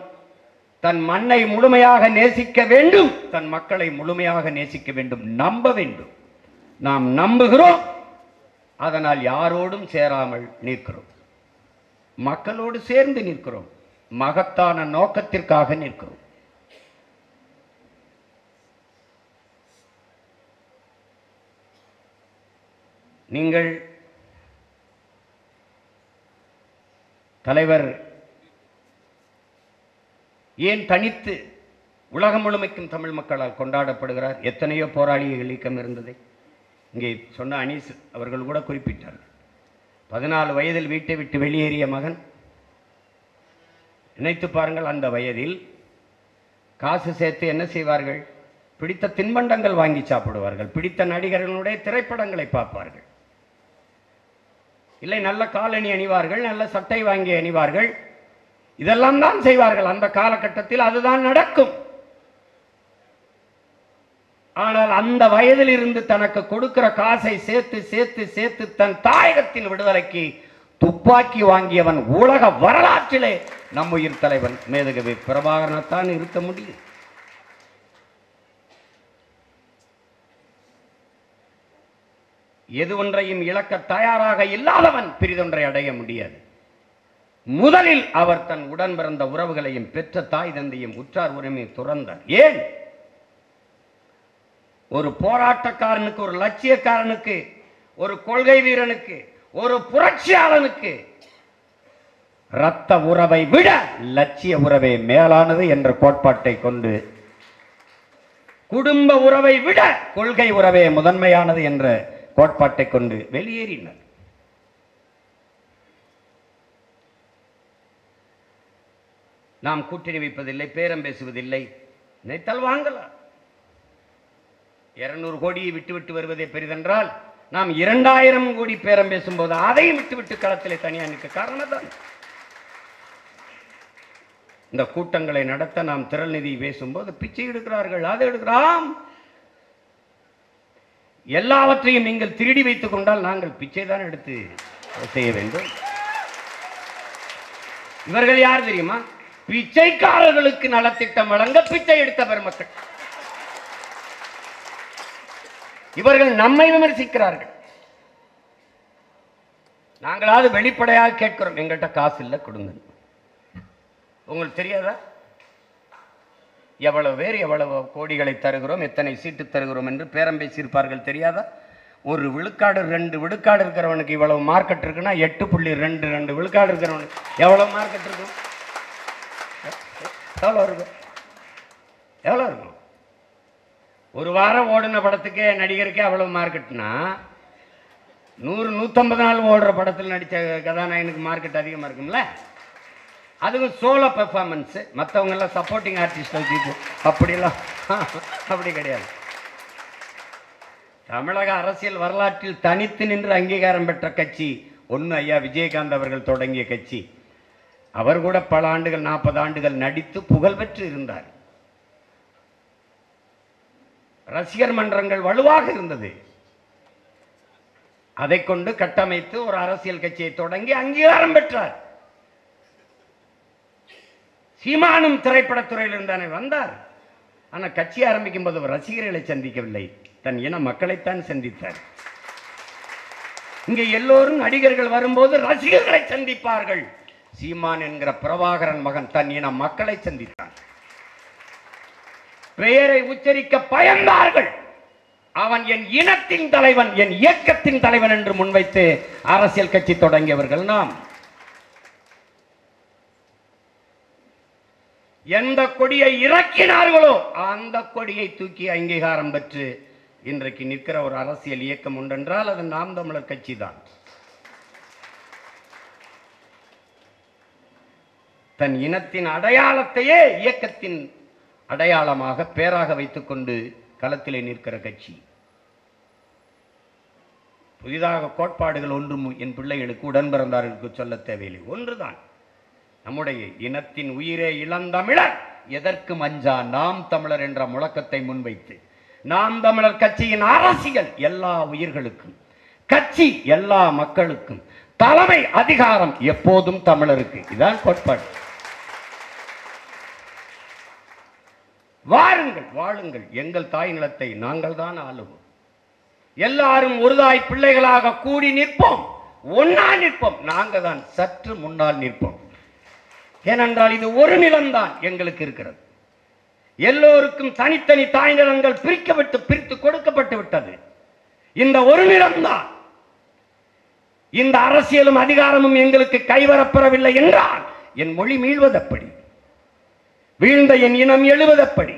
தன் மண்ணை முழுமையாக நேசிக்க வேண்டும், தன் மக்களை முழுமையாக நேசிக்க வேண்டும், நம்ப வேண்டும். நாம் நம்புகிறோம், அதனால் யாரோடும் சேராமல் நிற்கிறோம், மக்களோடு சேர்ந்து நிற்கிறோம், மகத்தான நோக்கத்திற்காக நிற்கிறோம். நீங்கள் தலைவர் ஏன் தனித்து உலகம் முழுமைக்கும் தமிழ் மக்களால் கொண்டாடப்படுகிறார்? எத்தனையோ போராளிகள் இயக்கம் இருந்தது. இங்கே சொன்ன அனீஸ் அவர்கள் கூட குறிப்பிட்டார்கள். 14 வயதில் வீட்டை விட்டு வெளியேறிய மகன். நினைத்து பாருங்கள், அந்த வயதில் காசு சேர்த்து என்ன செய்வார்கள்? பிடித்த தின்பண்டங்கள் வாங்கி சாப்பிடுவார்கள், பிடித்த நடிகர்களுடைய திரைப்படங்களை பார்ப்பார்கள், இல்லை நல்ல காலணி அணிவார்கள், நல்ல சட்டை வாங்கி அணிவார்கள், இதெல்லாம் தான் செய்வார்கள். அந்த காலகட்டத்தில் அதுதான் நடக்கும். ஆனால் அந்த வயதில் இருந்து தனக்கு கொடுக்கிற காசை சேர்த்து சேர்த்து சேர்த்து தன் தாயகத்தின் விடுதலைக்கு துப்பாக்கி வாங்கியவன் உலக வரலாற்றிலே நம் உயிர் தலைவன் மேதகவி பிரபாகரனைத்தான் இருக்க முடியும். எது ஒன்றையும் இழக்க தயாராக இல்லாதவன் பிரிதொன்றை அடைய முடியாது. முதலில் அவர் தன் உடன் பிறந்த உறவுகளையும் பெற்ற தாய் தந்தையும் உற்றார் உரிமையை துறந்தார். ஏன்? ஒரு போராட்டக்காரனுக்கு, ஒரு லட்சியக்காரனுக்கு, ஒரு கொள்கை வீரனுக்கு, ஒரு புரட்சியாளனுக்கு இரத்த உறவை விட லட்சிய உறவே மேலானது என்ற கோட்பாட்டை கொண்டு, குடும்ப உறவை விட கொள்கை உறவே முதன்மையானது என்ற கோட்பாட்டை கொண்டு வெளியேறினர். நாம் கூட்டணி வைப்பதில்லை, பேரம் பேசுவதில்லை, நினைத்தால் வாங்கலாம். 200 கோடியை விட்டு விட்டு வருவதே பெரிதென்றால் நாம் 2000 கோடி பேரம் பேசும்போது அதையும் விட்டுவிட்டு களத்திலே தனியாக நிற்க காரணம் தான். இந்த கூட்டங்களை நடத்த நாம் திரள் நிதி பேசும்போது பிச்சை எடுக்கிறார்கள், அதை எடுக்கிறோம். எல்லாவற்றையும் நீங்கள் திருடி வைத்துக் கொண்டால் நாங்கள் பிச்சை தான் எடுத்து செய்ய வேண்டும். இவர்கள் யார் தெரியுமா? பிச்சைக்காரர்களுக்கு நலத்திட்டம் வழங்க பிச்சை எடுத்த பெருமக்கள். இவர்கள் நம்மை விமர்சிக்கிறார்கள். நாங்களாவது வெளிப்படையாக கேட்கிறோம், எங்கள்கிட்ட காசு இல்லை, கொடுங்க. உங்களுக்கு தெரியாதா எவ்வளவு பேர் எவ்வளவு கோடிகளை தருகிறோம், எத்தனை சீட்டு தருகிறோம் என்று பேரம் பேசியிருப்பார்கள்? தெரியாதா? ஒரு விழுக்காடு 2 விழுக்காடு இருக்கிறவனுக்கு இவ்வளவு மார்க்கெட் இருக்குன்னா 8.22 விழுக்காடு இருக்கிறவனுக்கு எவ்வளவு மார்க்கெட் இருக்கும்? எவ்வளோ இருக்கும்? எவ்வளோ இருக்கும்? ஒரு வாரம் ஓடின படத்துக்கே நடிகருக்கே அவ்வளவு மார்க்கெட்னா 100-150 நாள் ஓடுற படத்தில் நடித்த கதாநாயகனுக்கு மார்க்கெட் அதிகமாக இருக்கும்ல. அதுவும் சோலோ பெர்ஃபார்மன்ஸு, மற்றவங்க எல்லாம் சப்போர்ட்டிங் ஆர்டிஸ்ட் வச்சுட்டு அப்படிலாம் அப்படி கிடையாது. தமிழக அரசியல் வரலாற்றில் தனித்து நின்று அங்கீகாரம் பெற்ற கட்சி ஒன்று ஐயா விஜயகாந்த் அவர்கள் தொடங்கிய கட்சி. அவர் கூட பல ஆண்டுகள், 40 ஆண்டுகள் நடித்து புகழ் பெற்று இருந்தார். ரசிகர் மன்றங்கள் வலுவாக இருந்தது. அதை கொண்டு கட்டமைத்து ஒரு அரசியல் கட்சியை தொடங்கி அங்கீகாரம் பெற்றார். சீமானும் திரைப்படத்துறையில் இருந்தானே வந்தார். ஆனால் கட்சி ஆரம்பிக்கும் போது அவர் ரசிகர்களை சந்திக்கவில்லை, தன் இன மக்களைத்தான் சந்தித்தார். இங்கே எல்லோரும் நடிகர்கள் வரும்போது ரசிகர்களை சந்திப்பார்கள். சீமான் என்கிற பிரபாகரன் மகன் தன் இன மக்களை சந்தித்தான். பெயரை உச்சரிக்க பயந்தார்கள். அவன் என் இனத்தின் தலைவன், என் இயக்கத்தின் தலைவன் என்று முன்வைத்து அரசியல் கட்சி தொடங்கியவர்கள் நாம். எந்த கொடியை இறக்கினார்களோ அந்த கொடியை தூக்கி அங்கீகாரம் பெற்று இன்றைக்கு நிற்கிற ஒரு அரசியல் இயக்கம் உண்டென்றால் அது நாம் தமிழர் கட்சி தான். தன் இனத்தின் அடையாளத்தையே இயக்கத்தின் அடையாளமாக பேராக வைத்துக் கொண்டு களத்திலே நிற்கிற கட்சி. புதிதாக கோட்பாடுகள் ஒன்றும் என் பிள்ளைகளுக்கு உடன் பிறந்தார்களுக்கு சொல்ல தேவையில்லை. ஒன்றுதான், நம்முடைய இனத்தின் உயிரே இளந்தமிழர் எதற்கு மஞ்சா நாம் தமிழர் என்ற முழக்கத்தை முன்வைத்து நாம் தமிழர் கட்சியின் அரசியல் எல்லா உயிர்களுக்கும், கட்சி எல்லா மக்களுக்கும், தலைமை அதிகாரம் எப்போதும் தமிழருக்கு. இதான் கோட்பாடு. வாருங்கள், வாழுங்கள், எங்கள் தாய் நிலத்தை நாங்கள் தான் ஆளுவோம். எல்லாரும் ஒரு தாய் பிள்ளைகளாக கூடி நிற்போம், ஒன்னா நிற்போம். நாங்கள் தான் சற்று முன்னால் நிற்போம். ஏனென்றால் இது ஒரு நிலம்தான் எங்களுக்கு இருக்கிறது. எல்லோருக்கும் தனித்தனி தாய் நிலங்கள் பிரித்து கொடுக்கப்பட்டு விட்டது. இந்த ஒரு நிலம்தான். இந்த அரசியலும் அதிகாரமும் எங்களுக்கு கைவரப்பெறவில்லை என்றால் என் மொழி மீள்வதப்படி, வீழ்ந்த என் இனம் எழுவதப்படி,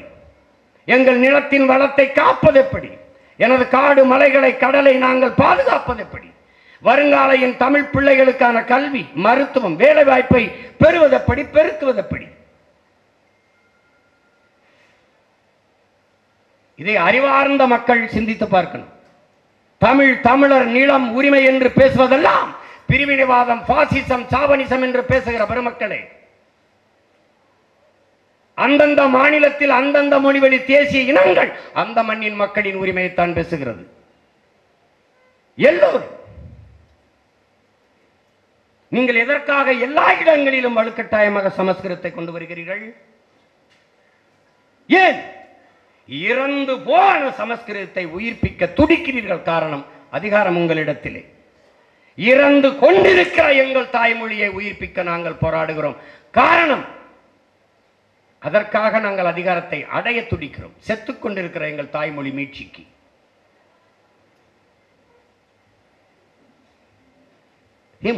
எங்கள் நிலத்தின் வளத்தை காப்பதெப்படி, எனது காடு மலைகளை கடலை நாங்கள் பாதுகாப்பதெப்படி, வருங்கால என் தமிழ் பிள்ளைகளுக்கான கல்வி, மருத்துவம், வேலை வாய்ப்பை பெறுவதெப்படி, பெருக்குவதெப்படி, இதை அறிவார்ந்த மக்கள் சிந்தித்து பார்க்கணும். தமிழர் நிலம் உரிமை என்று பேசுவதெல்லாம் பிரிவினைவாதம், பாசிசம், சாவனிசம் என்று பேசுகிற பெருமக்களே, அந்தந்த மாநிலத்தில் அந்தந்த மொழிவழி தேசிய இனங்கள் அந்த மண்ணின் மக்களின் உரிமையைத்தான் பேசுகிறது. எல்லோரும் நீங்கள் எதற்காக எல்லா இடங்களிலும் வலுக்கட்டாயமாக சமஸ்கிருதத்தை கொண்டு வருகிறீர்கள்? ஏன் இறந்து போன சமஸ்கிருதத்தை உயிர்ப்பிக்க துடிக்கிறீர்கள்? காரணம், அதிகாரம் உங்களிடத்திலே. இறந்து கொண்டிருக்கிற எங்கள் தாய்மொழியை உயிர்ப்பிக்க நாங்கள் போராடுகிறோம். காரணம், அதற்காக நாங்கள் அதிகாரத்தை அடைய துடிக்கிறோம். செத்துக் கொண்டிருக்கிற எங்கள் தாய்மொழி மீட்சிக்கு.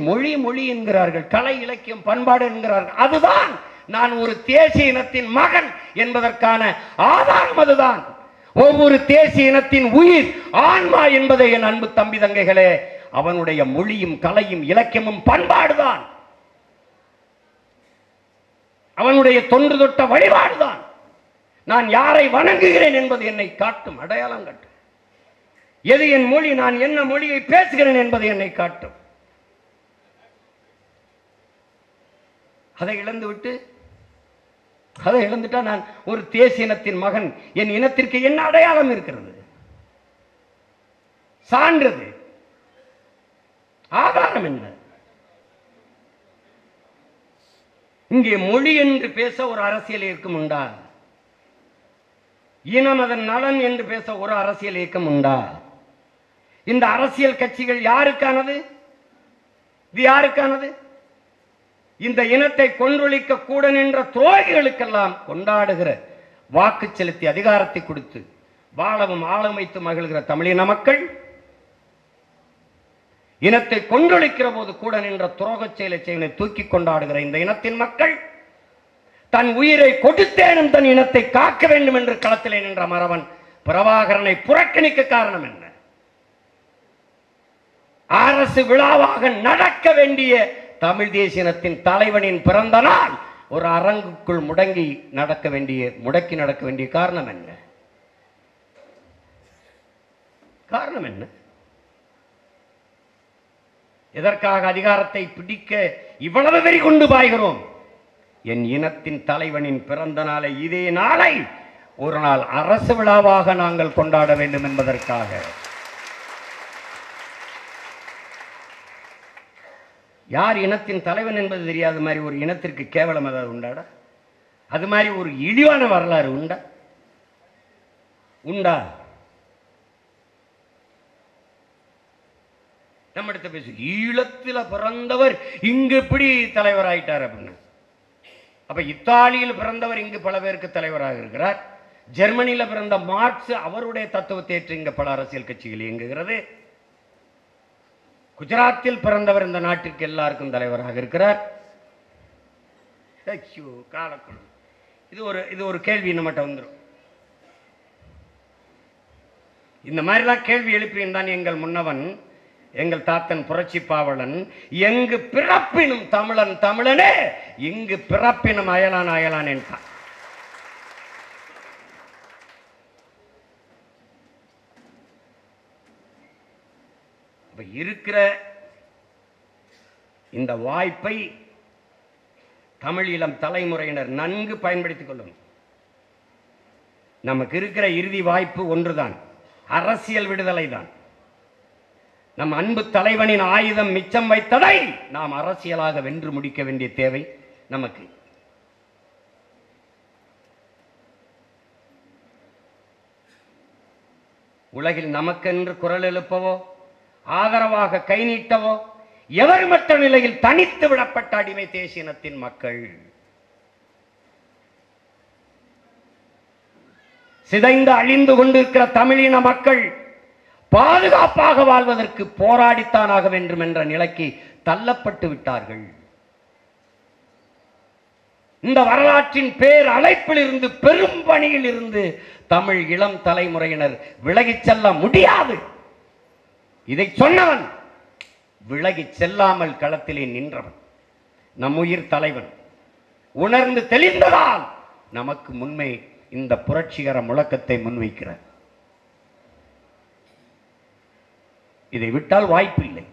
மொழி மொழி என்கிறார்கள், கலை இலக்கியம் பண்பாடு என்கிறார்கள். அதுதான் நான் ஒரு தேசிய இனத்தின் மகன் என்பதற்கான ஆதாரம். அதுதான் ஒவ்வொரு தேசிய இனத்தின் உயிர், ஆன்மா என்பதை என் அன்பு தம்பி தங்கைகளே, அவனுடைய மொழியும் கலையும் இலக்கியமும் பண்பாடுதான், அவனுடைய தொன்று தொட்ட வழிபாடுதான். நான் யாரை வணங்குகிறேன் என்பது என்னை காட்டும், அடையாளம் காட்டும். எது என் மொழி, நான் என்ன மொழியை பேசுகிறேன் என்பது என்னை காட்டும். அதை இழந்துட்டா நான் ஒரு தேசிய இனத்தின் மகன், என் இனத்திற்கு என்ன அடையாளம் இருக்கிறது? சான்றது, ஆதாரம் என்ன? இங்கே மொழி என்று பேச ஒரு அரசியல் இயக்கம் உண்டா? இனம் அதன் நலன் என்று பேச ஒரு அரசியல் இயக்கம் உண்டா? இந்த அரசியல் கட்சிகள் யாருக்கானது? இது யாருக்கானது? இந்த இனத்தை கொன்றொழிக்க கூட நின்ற துரோகிகளுக்கெல்லாம் கொண்டாடுகிற, வாக்கு செலுத்தி அதிகாரத்தை கொடுத்து வாழவும் ஆழம் வைத்து மகிழ்கிற தமிழின மக்கள், இனத்தை கொன்றொழிக்கிற போது கூட நின்ற துரோக செயலை செய்வனை தூக்கி கொண்டாடுகிற இந்த இனத்தின் மக்கள், தன் உயிரை கொடுத்தேனும் தன் இனத்தை காக்க வேண்டும் என்று களத்திலே நின்ற மறவன் பிரபாகரனை புறக்கணிக்க காரணம் என்ன? அரசு விழாவாக நடக்க வேண்டிய தமிழ் தேசிய இனத்தின் தலைவனின் பிறந்த நாள் ஒரு அரங்குக்குள் முடக்கி நடக்க வேண்டிய காரணம் என்ன? காரணம் என்ன? எதற்காக அதிகாரத்தை பிடிக்க இவ்வளவு வெறி கொண்டு பாய்கிறோம்? என் இனத்தின் தலைவனின் பிறந்த நாளை, இதே நாளை ஒரு நாள் அரசு விழாவாக நாங்கள் கொண்டாட வேண்டும் என்பதற்காக. யார் இனத்தின் தலைவன் என்பது தெரியாத மாதிரி ஒரு இனத்திற்கு கேவலம் ஏதாவது உண்டாடா? அது மாதிரி ஒரு இழிவான வரலாறு உண்டா? உண்டா? நம்ம இடத்த பேசு, ஈழத்தில் பிறந்தவர் இங்கு எப்படி தலைவர் ஆயிட்டார் அப்படின்னு. அப்ப இத்தாலியில் பிறந்தவர் இங்கு பல பேருக்கு தலைவராக இருக்கிறார். ஜெர்மனியில் பிறந்த மார்க்ஸ் அவருடைய தத்துவத்தை ஏற்று இங்க பல அரசியல் கட்சிகள் இயங்குகிறது. குஜராத்தில் பிறந்தவர் இந்த நாட்டிற்கு எல்லாருக்கும் தலைவராக இருக்கிறார். காலக்குள் இது ஒரு கேள்வி நம்மகிட்ட வந்துடும். இந்த மாதிரிலாம் கேள்வி எழுப்பியிருந்தான் எங்கள் முன்னவன், எங்கள் தாத்தன் புரட்சி பாவலன். எங்கு பிறப்பினும் தமிழன் தமிழனே, இங்கு பிறப்பினும் அயலான் அயலான் என்றான். இருக்கிற இந்த வாய்ப்பை தமிழ் இளம் தலைமுறையினர் நன்கு பயன்படுத்திக் கொள்ளணும். நமக்கு இருக்கிற இறுதி வாய்ப்பு ஒன்றுதான், அரசியல் விடுதலை தான். நம் அன்பு தலைவனின் ஆயுதம் மிச்சம் வைத்ததை நாம் அரசியலாக வென்று முடிக்க வேண்டிய தேவை நமக்கு. உலகில் நமக்கென்று குரல் எழுப்பவோ ஆதரவாக கை நீட்டவோ எவர்மற்ற நிலையில் தனித்து விடப்பட்ட அடிமை தேசியனத்தின் மக்கள், சிதைந்து அழிந்து கொண்டிருக்கிற தமிழின மக்கள் பாதுகாப்பாக வாழ்வதற்கு போராடித்தானாக வேண்டும் என்ற நிலைக்கு தள்ளப்பட்டு விட்டார்கள். இந்த வரலாற்றின் பேர் அழைப்பில் இருந்து, பெரும் பணியில் இருந்து தமிழ் இளம் தலைமுறையினர் விலகிச் செல்ல முடியாது. இதை சொன்னவன் விலகிச் செல்லாமல் களத்திலே நின்றவன் நம் உயிர் தலைவன். உணர்ந்து தெளிந்ததால் நமக்கு முன்மே இந்த புரட்சிகர முழக்கத்தை முன்வைக்கிறார். இதை விட்டால் வாய்ப்பு இல்லை.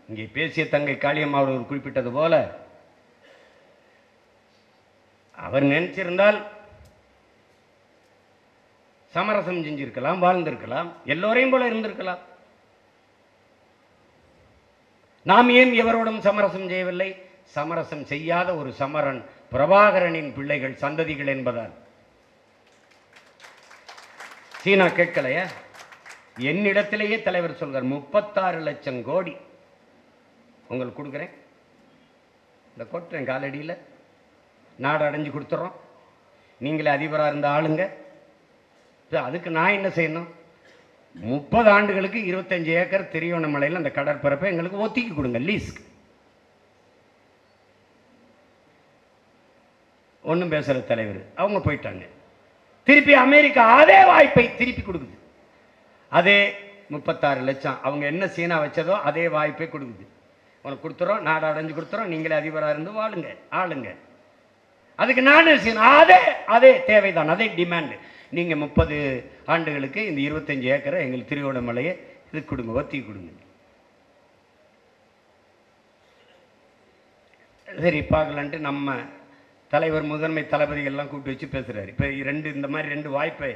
இங்கே பேசிய தங்கை காளியம்மா அவர்கள் குறிப்பிட்டது போல, அவர் நினைச்சிருந்தால் சமரசம் செஞ்சிருக்கலாம், வாழ்ந்திருக்கலாம், எல்லோரையும் போல இருந்திருக்கலாம். நாம் ஏன் எவரோடும் சமரசம் செய்யவில்லை? சமரசம் செய்யாத ஒரு சமரன் பிரபாகரனின் பிள்ளைகள், சந்ததிகள் என்பதால். சீனா கேட்கலையா? என்னிடத்திலேயே தலைவர் சொல்றார், 36 லட்சம் கோடி உங்களுக்கு கொடுக்குறேன், இந்த கொட்டுறேன் காலடியில், நாடு அடைஞ்சு கொடுத்துறோம், நீங்களே அதிபராக இருந்த ஆளுங்க. அதுக்கு நான் என்ன செய்யணும்? 30 ஆண்டுகளுக்கு 25 ஏக்கர் திருவோணமலையில் அந்த கடற்பரப்பை எங்களுக்கு ஒத்திக்கி கொடுங்க, லீஸ்க்கு. ஒன்றும் பேசுகிற தலைவர் அவங்க போயிட்டாங்க. திருப்பி அமெரிக்கா அதே வாய்ப்பை திருப்பி கொடுக்குது. அதே 36 லட்சம் அவங்க என்ன சீனா வச்சதோ அதே வாய்ப்பை கொடுக்குது. உனக்கு கொடுத்துறோம், நாடு அடைஞ்சு கொடுத்துறோம், நீங்களே அதிபராக இருந்து வாழுங்க, ஆளுங்க. அதுக்கு நான் அதே தேவைதான், அதே டிமாண்ட். நீங்கள் 30 ஆண்டுகளுக்கு இந்த 25 ஏக்கரை எங்களுக்கு திருவோணமலையை இது கொடுங்க, ஒத்தி கொடுங்க. சரி பார்க்கலான்ட்டு நம்ம தலைவர் முதன்மை தளபதிகள்லாம் கூப்பிட்டு வச்சு பேசுகிறாரு. இப்போ இந்த மாதிரி 2 வாய்ப்பை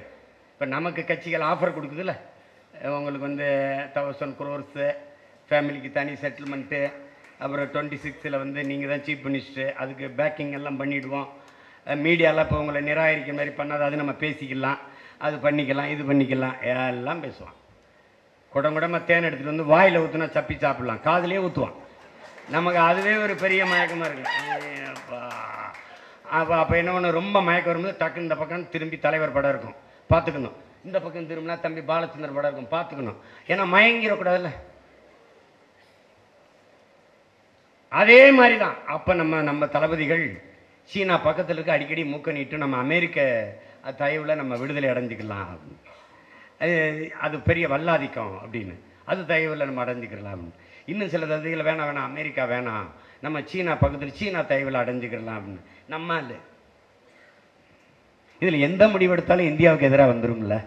இப்போ நமக்கு கட்சிகள் ஆஃபர் கொடுக்குதுல்ல, உங்களுக்கு 1000 crores ஃபேமிலிக்கு தனி செட்டில்மெண்ட்டு, அப்புறம் 26ல் நீங்கள் தான் சீஃப் மினிஸ்டர், அதுக்கு பேக்கிங் எல்லாம் பண்ணிவிடுவோம். மீடியாவில் இப்போ உங்களை நிராகரிக்கிற மாதிரி பண்ணாது, அது நம்ம பேசிக்கலாம், அது பண்ணிக்கலாம், இது பண்ணிக்கலாம், எல்லாம் பேசுவான். குடங்குடமாக தேன் எடுத்துகிட்டு வாயில் ஊற்றுனா சப்பி சாப்பிட்லாம், காதுலேயே ஊற்றுவான். நமக்கு அதுவே ஒரு பெரிய மயக்கமாக இருக்குது. அப்போ என்ன ஒன்று, ரொம்ப மயக்கம் வரும்போது டக்கு இந்த பக்கம் திரும்பி தலைவர் படம் இருக்கும், பார்த்துக்கணும். இந்த பக்கம் திரும்பினா தம்பி பாலச்சந்தர் படம் இருக்கும், பார்த்துக்கணும். ஏன்னா மயங்கிடக்கூடாதுல்ல. அதே மாதிரி தான் அப்போ நம்ம தளபதிகள் சீனா பக்கத்தில் இருக்க அடிக்கடி மூக்க நீட்டு நம்ம அமெரிக்க தயவில் நம்ம விடுதலை அடைஞ்சிக்கலாம், அது பெரிய வல்லாதிக்கம் அப்படின்னு, அது தயவில் நம்ம அடைஞ்சிக்கலாம். இன்னும் சில தகுதிகளை வேணாம் அமெரிக்கா வேணாம், நம்ம சீனா பக்கத்தில் சீனா தயவில் அடைஞ்சிக்கலாம் அப்படின்னு. நம்ம இல்லை, இதில் எந்த முடிவெடுத்தாலும் இந்தியாவுக்கு எதிராக வந்துரும்ல.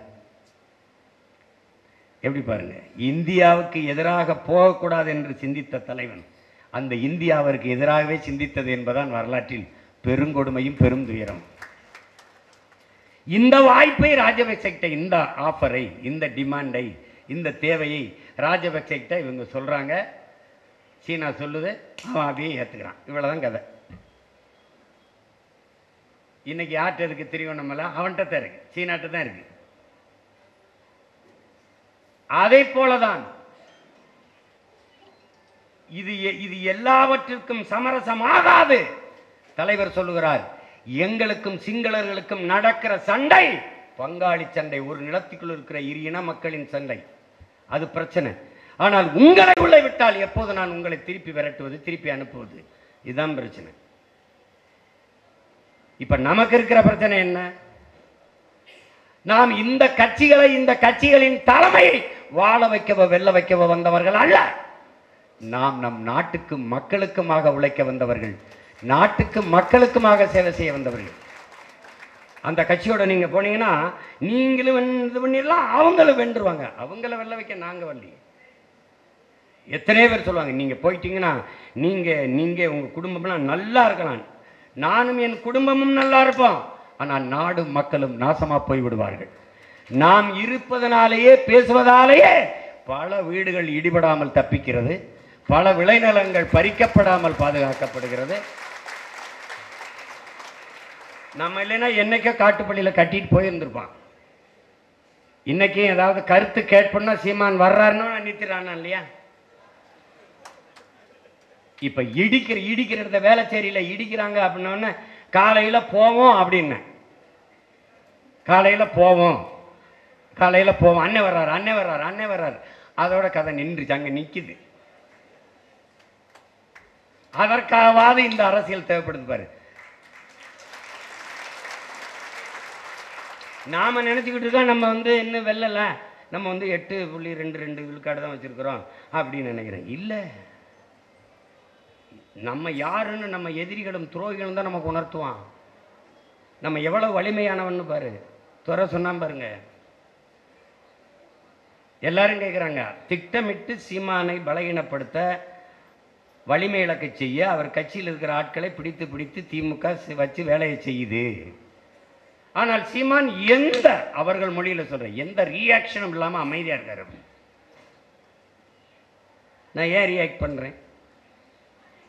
எப்படி பாருங்க, இந்தியாவுக்கு எதிராக போகக்கூடாது என்று சிந்தித்த தலைவன் அந்த இந்தியாவிற்கு எதிராகவே சிந்தித்தது என்பதான் வரலாற்றில் பெருங்கொடுமையும் பெரும் துயரம். இந்த வாய்ப்பை ராஜபக்சே, இந்த ஆஃபரை, இந்த டிமாண்டை, இந்த தேவையை ராஜபக்சே இவங்க சொல்றாங்க, சீனா சொல்லுது, அவன் அப்படியே ஏத்துக்கிறான். இவ்வளவுதான் கதை. இன்னைக்கு யார்கிட்ட இருக்கு திருவண்ணாமலை? அவன்கிட்ட தான் இருக்கு, சீனாட்ட தான் இருக்கு. அதை போலதான் இது எல்லாவற்றிற்கும் சமரசமாகாது. தலைவர் சொல்லுகிறார், எங்களுக்கும் சிங்களர்களுக்கும் நடக்கிற சண்டை பங்காளி சண்டை, ஒரு நிலத்துக்குள் இருக்கிற இரு இன மக்களின் சண்டை, அது பிரச்சனை. ஆனால் உங்களை உள்ளே விட்டால் எப்போது நான் உங்களை திருப்பி விரட்டுவது, திருப்பி அனுப்புவது, இதுதான் பிரச்சனை. இப்ப நமக்கு இருக்கிற பிரச்சனை என்ன? நாம் இந்த கட்சிகளை, இந்த கட்சிகளின் தலைமையை வாழ வைக்கவோ வெல்ல வைக்கவோ வந்தவர்கள் அல்ல. நாம் நம் நாட்டுக்கும் மக்களுக்குமாக உழைக்க வந்தவர்கள், நாட்டுக்கும் மக்களுக்குமாக சேவை செய்ய வந்தவர்கள். அந்த கட்சியோட நீங்க போனீங்கன்னா நீங்களும் இது பண்ணிடலாம், அவங்களும் வென்றுவாங்க. அவங்கள வெல்ல வைக்க நாங்க வரல. எத்தனை பேர் சொல்லுவாங்க, நீங்க போயிட்டீங்கன்னா நீங்க உங்க குடும்பம்லாம் நல்லா இருக்கலாம், நானும் என் குடும்பமும் நல்லா இருப்போம், ஆனால் நாடும் மக்களும் நாசமா போய் விடுவார்கள். நாம் இருப்பதனாலேயே பேசுவதாலேயே பல வீடுகள் இடிபடாமல் தப்பிக்கிறது, பல விளைநிலங்கள் பறிக்கப்படாமல் பாதுகாக்கப்படுகிறது. நம்ம இல்லைன்னா என்னைக்கோ காட்டுப்பள்ளியில் கட்டிட்டு போயிருந்திருப்பான். இன்னைக்கு ஏதாவது கருத்து கேட்போம்னா சீமான் வர்றாருன்னா நிறுத்திடுறானா இல்லையா? இப்ப இடிக்கிற இடத்த வேலைச்சேரியில் இடிக்கிறாங்க அப்படின்னோடனே காலையில போவோம் அப்படின்னு, காலையில போவோம் அண்ணன் வர்றாரு, அதோட கதை நின்றுச்சு, அங்க நிக்குது. அதற்காவது இந்த அரசியல் தேவைப்படுது பாரு. நாம நினைச்சுக்கிட்டு இருக்கோம் நம்ம இன்னும் வெல்லல, நம்ம 8.22 விழுக்காடு தான் வச்சிருக்கிறோம் அப்படின்னு நினைக்கிறேன். இல்ல, நம்ம யாருன்னு நம்ம எதிரிகளும் துரோகிகளும் தான் நமக்கு உணர்த்துவான். நம்ம எவ்வளவு வலிமையானவன்னு பாரு. துறை சொன்னா பாருங்க, எல்லாரும் கேட்குறாங்க, திட்டமிட்டு சீமானை பலகீனப்படுத்த, வலிமை இழக்க செய்ய அவர் கட்சியில் இருக்கிற ஆட்களை பிடித்து திமுக வச்சு வேலையை செய்யுது. ஆனால் சீமான் அவர்கள் மொழியில சொல்ற எந்த ரியாக்ஷனும் இல்லாம அமைதியா இருக்காரு. நான் ஏன் ரியாக்ட் பண்றேன்?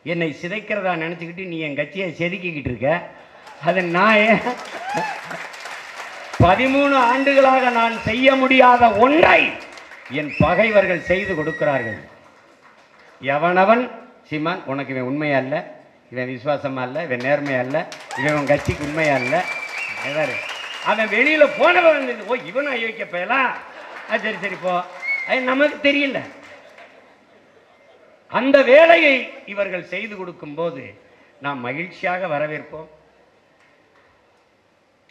என்னை சிதைக்கிறதா நினைச்சுக்கிட்டு நீ என் கட்சியை செதுக்கிக்கிட்டு இருக்க. அது நான் 13 ஆண்டுகளாக நான் செய்ய முடியாத ஒன்றை என் பகைவர்கள் செய்து கொடுக்கிறார்கள். எவனவன் சீமான் உனக்கு இவன் உண்மையா இல்ல, இவன் விசுவாசமா இல்ல, இவன் நேர்மையா இல்ல, இவன் கட்சிக்கு உண்மையா இல்ல, அவன் வெளியில போனவன் ஓ இவன் அயோக்கிய பயலாம், சரி போ, அது நமக்கு தெரியல. அந்த வேலையை இவர்கள் செய்து கொடுக்கும் போது நாம் மகிழ்ச்சியாக வரவேற்போம்.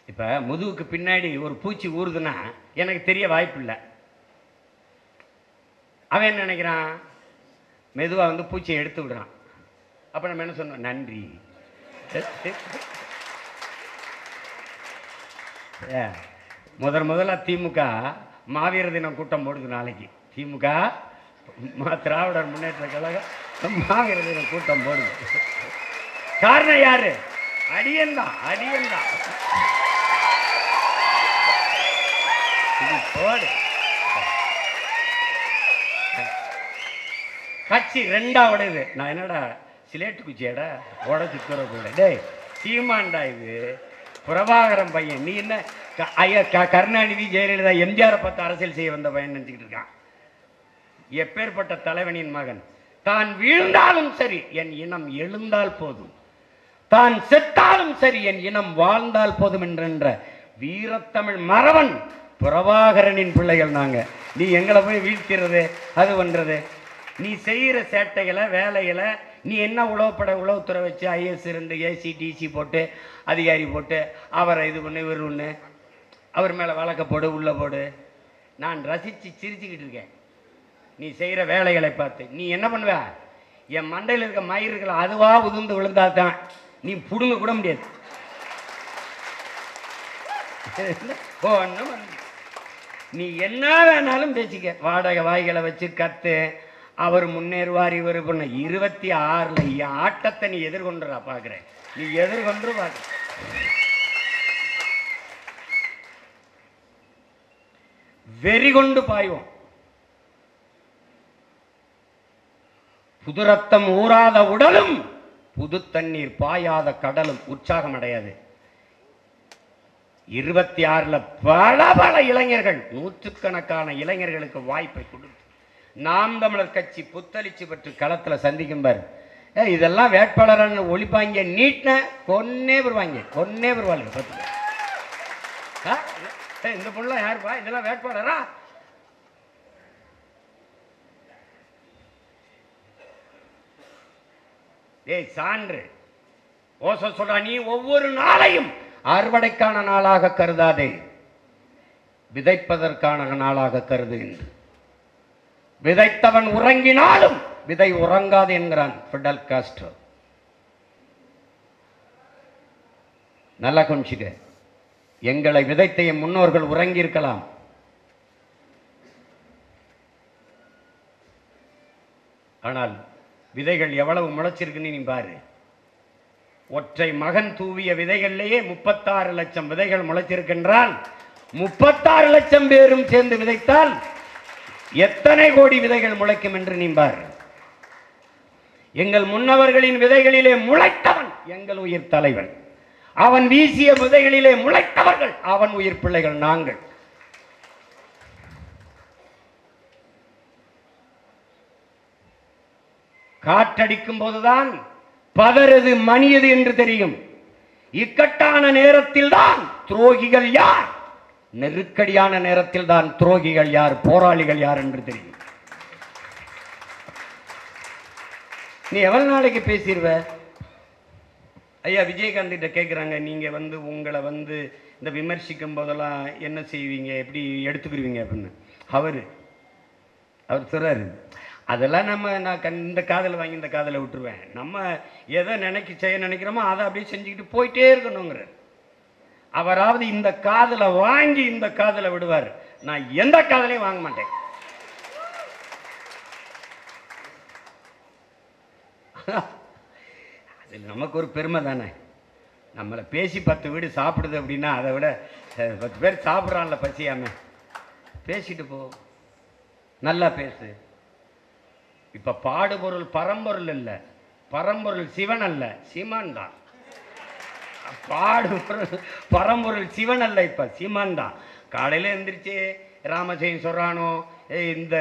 இப்ப முதுகுக்கு பின்னாடி ஒரு பூச்சி ஊறுதுன்னா எனக்கு தெரிய வாய்ப்பு இல்லை. அவன் என்ன நினைக்கிறான், மெதுவா பூச்சியை எடுத்து விடுறான். அப்ப நம்ம என்ன சொன்னோம், நன்றி. முதல்ல திமுக மாவீர தினம் கூட்டம் போடுது நாளைக்கு. திமுக திராவிடர் முன்னேற்ற கழகம் மாவீர தினம் கூட்டம் போடுது. காரணம் யாரு? அடியன்தான். போடு. கட்சி ரெண்டா உடையுது. நான் என்னடா சிலேட்டு குச்சியடா உடச்சு தூர போட. டேய் சீமான்டா, இது பிரபாகரன் பையன். நீ என்ன ஐயா கருணாநிதி ஜெயலலிதா எம்ஜிஆரை பார்த்து அரசியல் செய்ய வந்த பையன் நினைச்சுக்கிட்டு இருக்கான். எப்பேற்பட்ட தலைவனின் மகன். தான் வீழ்ந்தாலும் சரி என் இனம் எழுந்தால் போதும், தான் செத்தாலும் சரி என் இனம் வாழ்ந்தால் போதும் என்ற வீரத்தமிழ் மறவன் பிரபாகரனின் பிள்ளைகள் நாங்க. நீ எங்களை போய் வீழ்த்திறது, அது பண்றது, நீ செய்கிற சேட்டைகளை வேலைகளை, நீ என்ன உளவுத்துறை வச்சு ஐஎஸ் இருந்து ஏசி டிசி போட்டு அதிகாரி போட்டு அவரை இது பண்ணு இவர் ஒன்று, அவர் மேலே வழக்க போடு உள்ள போடு. நான் ரசித்து சிரிச்சுக்கிட்டு இருக்கேன் நீ செய்கிற வேலைகளை பார்த்து. நீ என்ன பண்ணுவ, என் மண்டையில் இருக்க மயிர்கள் அதுவா உதிர்ந்து விழுந்தாதான் நீ புடுங்க கூட முடியாது. நீ என்ன வேணாலும் பேசிக்க, வாடகை வாய்களை வச்சு கத்து, அவர் முன்னேறுவார் இவர் பண்ண. 26ல் என் ஆட்டத்தை நீ எதிர்கொண்டுறா பார்க்குறேன். நீ எதிர்கொண்டு பார்க்க வெறி கொண்டு பாய்வோம். புது ரத்தம் ஊறாத உடலும் புது தண்ணீர் பாயாத கடலும் உற்சாகம் அடையாது. 26ல் பல பல இளைஞர்கள், நூற்றுக்கணக்கான இளைஞர்களுக்கு வாய்ப்பை கொடுத்து நாம் தமிழர் கட்சி புத்தளிச்சு பெற்று களத்தில் சந்திக்கும் பாரு. இதெல்லாம் வேட்பாளர் ஒளிப்பாங்க, நீட்ன கொன்னே வருவாங்க, கொன்னே வருவாங்க. இந்த பொருள் யாருப்பா, இதெல்லாம் வேட்பாளரா? ஏய் சான்று ஓச சொல்ற, நீ ஒவ்வொரு நாளையும் அறுவடைக்கான நாளாக கருதாதே, விதைப்பதற்கான நாளாக கருது என்று. விதைத்தவன் உறங்கினாலும் விதை உறங்காது என்கிறான் ஃபிடல் காஸ்ட்ரோ. நல்லா கொஞ்சிக்க, எங்களை விதைத்த என் முன்னோர்கள் உறங்கி இருக்கலாம், ஆனால் விதைகள் எவ்வளவு முளைச்சிருக்குன்னு நீ பாரு. ஒற்றை மகன் தூவிய விதைகளிலேயே 36 லட்சம் விதைகள் முளைச்சிருக்கின்றால் 36 லட்சம் பேரும் சேர்ந்து விதைத்தால் எத்தனை கோடி விதைகள் முளைக்கும் என்று நீ பார். எங்கள் முன்னவர்களின் விதைகளிலே முளைத்தவன் எங்கள் உயிர் தலைவன், அவன் வீசிய விதைகளிலே முளைத்தவர்கள் அவன் உயிர் பிள்ளைகள் நாங்கள். காற்றடிக்கும் போதுதான் பதறது மணியது என்று தெரியும். இக்கட்டான நேரத்தில் தான் துரோகிகள் யார், நெருக்கடியான நேரத்தில் தான் துரோகிகள் யார், போராளிகள் யார் என்று தெரியும். நீ எவ்வளவு நாளைக்கு பேசிடுவ? ஐயா விஜயகாந்த் கிட்ட கேட்குறாங்க, நீங்க உங்களை இந்த விமர்சிக்கும் போதெல்லாம் என்ன செய்வீங்க, எப்படி எடுத்துக்கிடுவீங்க அப்படின்னு. அவர் சொல்றாரு, அதெல்லாம் நான் இந்த காதலை வாங்கி இந்த காதலை விட்டுருவேன், நம்ம எதை செய்ய நினைக்கிறோமோ அதை அப்படியே செஞ்சுக்கிட்டு போயிட்டே இருக்கணுங்கிற. அவராவது இந்த காதலை வாங்கி இந்த காதலை விடுவார், நான் எந்த காதலையும் வாங்க மாட்டேன். அது நமக்கு ஒரு பெருமை தானே. நம்மளை பேசி 10 வீடு சாப்பிடுது அப்படின்னா அதை விட 10 பேர் சாப்பிட்றான்ல பசியாம, பேசிட்டு போ, நல்லா பேசு. இப்ப பாடுபொருள் பரம்பொருள் இல்ல, பரம்பொருள் சிவன் அல்ல, சீமான் தான். பாடுபொருள் பரம்பொருள் சிவன் அல்ல, இப்ப சீமான் தான். காலையில எந்திரிச்சு ராமஜெயம் சொல்றானோ, இந்த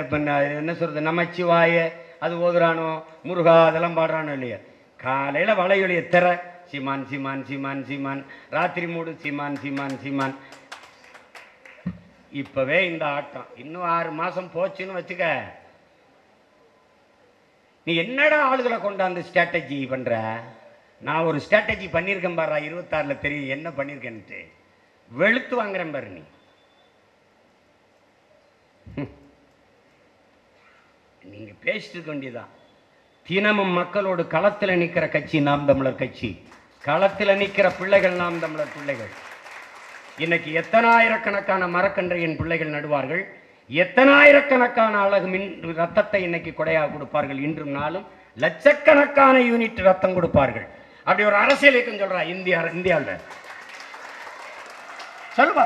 என்ன சொல்றது நமச்சிவாய அது ஓதுறானோ, முருகா அதெல்லாம் பாடுறானோ இல்லையா, காலையில வளையொலிய திற சீமான் சீமான் சீமான் சீமான், ராத்திரி மூடு சீமான் சீமான் சீமான். இப்பவே இந்த ஆட்டம் இன்னும் 6 மாசம் போச்சுன்னு வச்சுக்க, நீ என்னடா ஆளுகளை கொண்டாந்து ஸ்ட்ராட்டஜி பண்ற? நான் ஒரு ஸ்ட்ராட்டஜி பண்ணியிருக்கேன் பாரு, 26ல் தெரியும் என்ன பண்ணியிருக்கேன்ட்டு. வெளுத்து வாங்குறேன் பாரு. நீங்க பேசிட்டு இருக்க வேண்டியதான். தினமும் மக்களோடு களத்தில் நிற்கிற கட்சி நாம் தமிழர் கட்சி, களத்தில் நிற்கிற பிள்ளைகள் நாம் தமிழர் பிள்ளைகள். இன்னைக்கு எத்தனாயிரக்கணக்கான மரக்கன்றை என் பிள்ளைகள் நடுவார்கள், எத்தனாயிரக்கணக்கான அழகு மின் ரத்தத்தை இன்னைக்கு கொடையாக கொடுப்பார்கள். இன்றும் நாளும் லட்சக்கணக்கான யூனிட் ரத்தம் கொடுப்பார்கள். அப்படி ஒரு அரசியல் இயக்கம் சொல்றா இந்தியாவில் சொல்லுவா.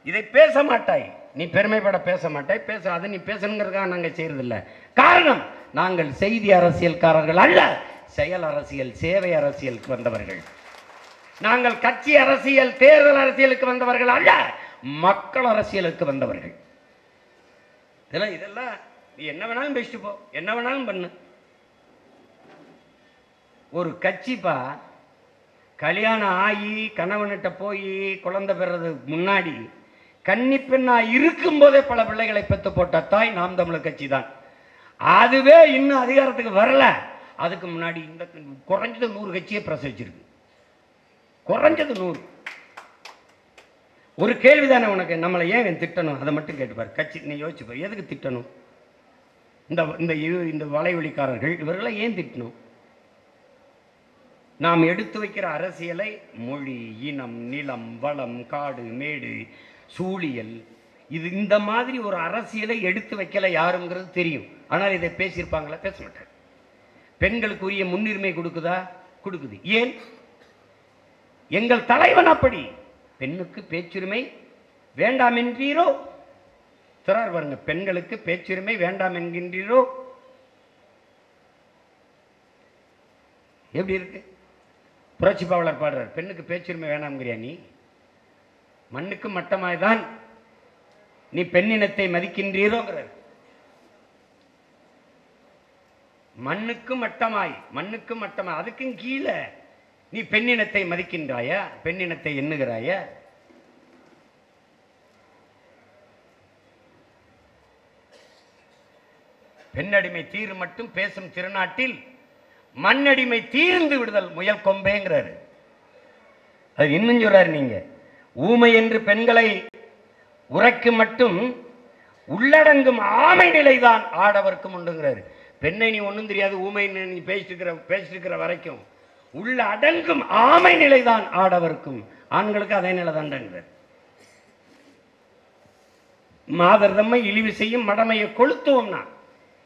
இதை பேச மாட்டாய், நீ பெருமைப்பட பேச மாட்டாய், பேசாது. நீ பேசணுங்கிறதுக்காக நாங்கள் செய்யறதில்லை. காரணம், நாங்கள் செய்தி அரசியல்காரர்கள் அல்ல, செயல் அரசியல் சேவை அரசியலுக்கு வந்தவர்கள். நாங்கள் கட்சி அரசியல் தேர்தல் அரசியலுக்கு வந்தவர்கள் அல்ல, மக்கள் அரசியலுக்கு வந்தவர்கள். இதெல்லாம் நீ என்ன வேணாலும் பேசிட்டு போ, என்ன வேணாலும் பண்ணு. ஒரு கட்சிப்பா கல்யாணம் ஆகி கணவன்கிட்ட போய் குழந்தை பெறதுக்கு முன்னாடி கன்னி பெண்ணா இருக்கும் போதே பல பிள்ளைகளை பெற்று போட்ட தாய் நாம் தமிழர் கட்சி தான். அதுவே இன்னும் அதிகாரத்துக்கு வரல, அதுக்கு முன்னாடி இந்த குறைஞ்சது 100 கட்சியை பிரசவிச்சிருக்கு, குறைஞ்சது 100. ஒரு கேள்விதானே உனக்கு, நம்மளை ஏன் திட்டணும் அதை மட்டும் கேட்டுப்பார். கட்சி நீ யோசிச்சுப்பார், எதுக்கு திட்டணும்? இந்த வலைவழிக்காரர்கள் இவர்களை ஏன் திட்டணும்? நாம் எடுத்து வைக்கிற அரசியலை மொழி, இனம், நிலம், வளம், காடு, மேடு, சூழியல், இந்த மாதிரி ஒரு அரசியலை எடுத்து வைக்கல யாருங்கிறது தெரியும். ஆனால் இதை பேசியிருப்பாங்களா? பேச மாட்டாங்க. பெண்களுக்கு உரிய முன்னுரிமை கொடுக்குதா? கொடுக்குது. ஏன்? எங்கள் தலைவன் அப்படி. பெண்ணுக்கு பேச்சுரிமை வேண்டாம் என்கிறீரோ? சொல்றார் பாருங்க, பெண்களுக்கு பேச்சுரிமை வேண்டாம் என்கின்றீரோ? எப்படி இருக்கு புரட்சி பாவலர் பாடுறார், பெண்ணுக்கு பேச்சுரிமை வேணாம்ங்கிறியா நீ? மண்ணுக்கு மட்டமாய்தான் நீ பெண்ணினத்தை மதிக்கின்றீரோங்கிறார். மண்ணுக்கு மட்டமாய், மண்ணுக்கு மட்டமாய், அதுக்கும் கீழே நீ பெண்ணினத்தை மதிக்கின்றாயா? பெண்ணினத்தை எண்ணுகிறாயா? பெண்ணடிமை தீர் மட்டும் பேசும் திருநாட்டில் மண்ணடிமை தீர்ந்து விடுதல் முயல் கொம்பேங்கிறாரு. அது இன்னும் சொல்றாரு, நீங்க ஊமை என்று பெண்களை உரைக்கு மட்டும் உள்ளடங்கும் ஆமை நிலைதான் ஆடவர்க்கும் உண்டுங்கிறாரு. பெண்ணை நீ ஒன்றும் தெரியாது ஊமைன்னு நீ பேசிட்டு இருக்கிற வரைக்கும் உள்ள அடங்கும் ஆமை நிலைதான் ஆடவர்க்கும், ஆண்களுக்கு அதே நிலை தான்ங்கிறார். மாதர் தம்மை இழிவு செய்யும் மடமையை கொளுத்துவோம்னா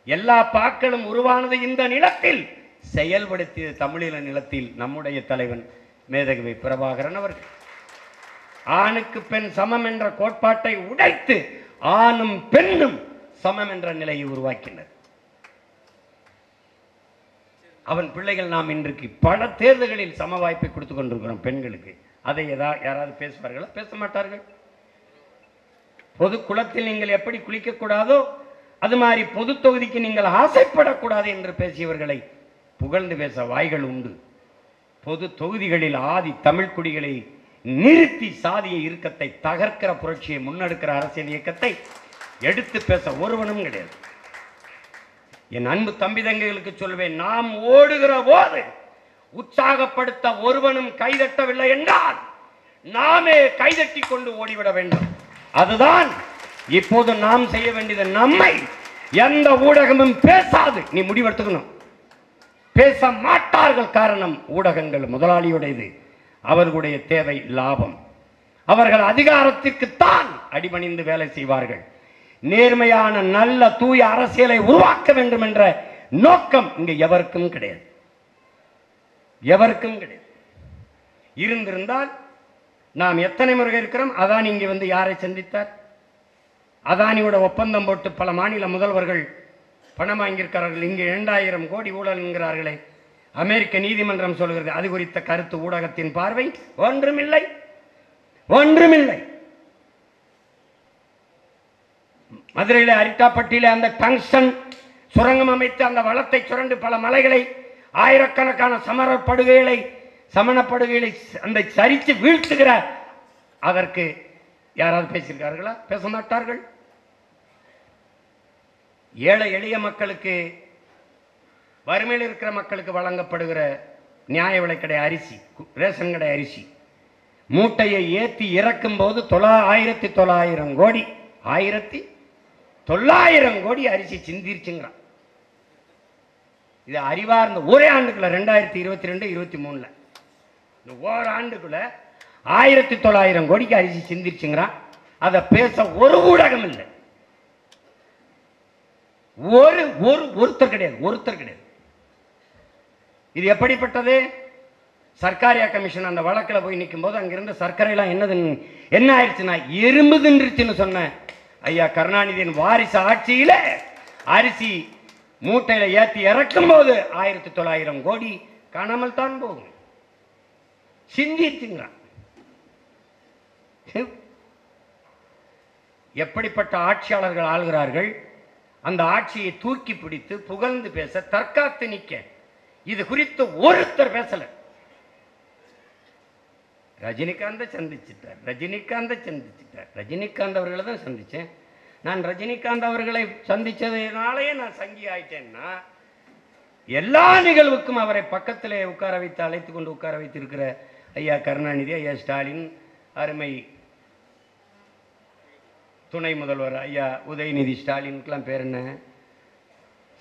எல்லா பாக்களும் உருவானது இந்த நிலத்தில், செயல்படுத்திய தமிழீழ நிலத்தில் நம்முடைய தலைவன் மேதகவி பிரபாகரன் அவர்கள். ஆணுக்கு பெண் சமம் என்ற கோட்பாட்டை உடைத்து ஆணும் பெண்ணும் சமம் என்ற நிலையை உருவாக்கினர். அவன் பிள்ளைகள் நாம் இன்றைக்கு பல தேர்தல்களில் சம வாய்ப்பை கொடுத்துக் கொண்டிருக்கிறோம் பெண்களுக்கு. அதை யாராவது பேசுவார்களா? பேச மாட்டார்கள். பொது குளத்தில் நீங்கள் எப்படி குளிக்க கூடாதோ அது மாதிரி பொது தொகுதிக்கு நீங்கள் ஆசைப்படக்கூடாது என்று பேசியவர்களை புகழ்ந்து பேச வாய்கள் உண்டு. பொது தொகுதிகளில் ஆதி தமிழ் குடிகளை நிறுத்தி சாதிய இறுக்கத்தை தகர்க்கிற புரட்சியை முன்னெடுக்கிற அரசியல் இயக்கத்தை எடுத்து பேச ஒருவனும் கிடையாது. என் அன்பு தம்பி தங்கைகளுக்கு சொல்வேன், நாம் ஓடுகிற போது உற்சாகப்படுத்த ஒருவனும் கைதட்டவில்லை என்றால் நாமே கைதட்டி கொண்டு ஓடிவிட வேண்டும். அதுதான் இப்போது நாம் செய்ய வேண்டியது. நம்மை எந்த ஊடகமும் பேசாது, நீ முடிவெடுத்துக்கணும். பேச மாட்டார்கள். காரணம், ஊடகங்கள் முதலாளியுடையது. அவர்களுடைய தேவை லாபம். அவர்கள் அதிகாரத்திற்குத்தான் அடிபணிந்து வேலை செய்வார்கள். நேர்மையான நல்ல தூய அரசியலை உருவாக்க வேண்டும் என்ற நோக்கம் இங்கு எவருக்கும் கிடையாது. எவருக்கும் கிடையாது. இருந்திருந்தால் நாம் எத்தனை முறை இருக்கிறோம். அதானி இங்கே வந்து யாரை சந்தித்தார்? அதானியோட ஒப்பந்தம் போட்டு பல மாநில முதல்வர்கள் பணம் வாங்கியிருக்கிறார்கள். இங்கே 2000 கோடி ஊழல் என்கிறார்களே. அமெரிக்க நீதிமன்றம் சொல்கிறது. அது குறித்த கருத்து ஊடகத்தின் பார்வை ஒன்றுமில்லை, ஒன்றுமில்லை. மதுரையில அரிட்டாப்பட்டியில அந்த டங்ஸ்டன் சுரங்கம் அமைத்து அந்த வளத்தை சுரண்டு பல மலைகளை ஆயிரக்கணக்கான சமணப்படுகைகளை அந்த சரித்து வீழ்த்துகிற அதற்கு யாராவது பேசியிருக்கார்களா? பேச மாட்டார்கள். ஏழை எளிய மக்களுக்கு, வறுமையில் இருக்கிற மக்களுக்கு வழங்கப்படுகிற நியாய விலைக்கடை அரிசி, ரேஷன் கடை அரிசி மூட்டையை ஏற்றி இறக்கும் போது 1900 கோடி 1900 கோடி அரிசி சிந்திருச்சுங்கிறான். இது அறிவார்ந்த ஒரே ஆண்டுக்குள்ள 2022-23 இந்த ஓராண்டுக்குள்ள 1900 கோடிக்கு அரிசி சிந்திருச்சுங்கிறான். அதை பேச ஒரு ஊடகம் இல்லை. ஒருத்தர் கிடையாது. இது எப்படிப்பட்டது? சர்க்காரியா கமிஷன் அந்த வழக்கில் போய் நிற்கும் போது அங்கிருந்த சர்க்கரையெல்லாம் என்ன ஆயிடுச்சுன்னா எறும்பு தின்றுச்சுன்னு சொன்ன ஐயா கருணாநிதியின் வாரிசு ஆட்சியில அரிசி மூட்டையில ஏற்றி இறக்கும் போது 1900 கோடி காணாமல் தான் போகும். சிந்திச்சுங்கிறான். எப்படிப்பட்ட ஆட்சியாளர்கள் ஆளுகிறார்கள். அந்த ஆட்சியை தூக்கி பிடித்து புகழ்ந்து பேச, தற்காத்து நிற்க இது குறித்து ஒருத்தர் பேசல. ரஜினிகாந்தை சந்திச்சிட்டார். ரஜினிகாந்த் அவர்களை தான் சந்திச்சேன். நான் ரஜினிகாந்த் அவர்களை சந்திச்சதுனாலேயே நான் சங்கி ஆயிட்டேன்னா எல்லா நிகழ்வுக்கும் அவரை பக்கத்திலே உட்கார வைத்து அழைத்து கொண்டு உட்கார வைத்திருக்கிற ஐயா கருணாநிதி, ஐயா ஸ்டாலின், அருமை துணை முதல்வர் ஐயா உதயநிதி ஸ்டாலினுக்கெல்லாம் பேர் என்ன?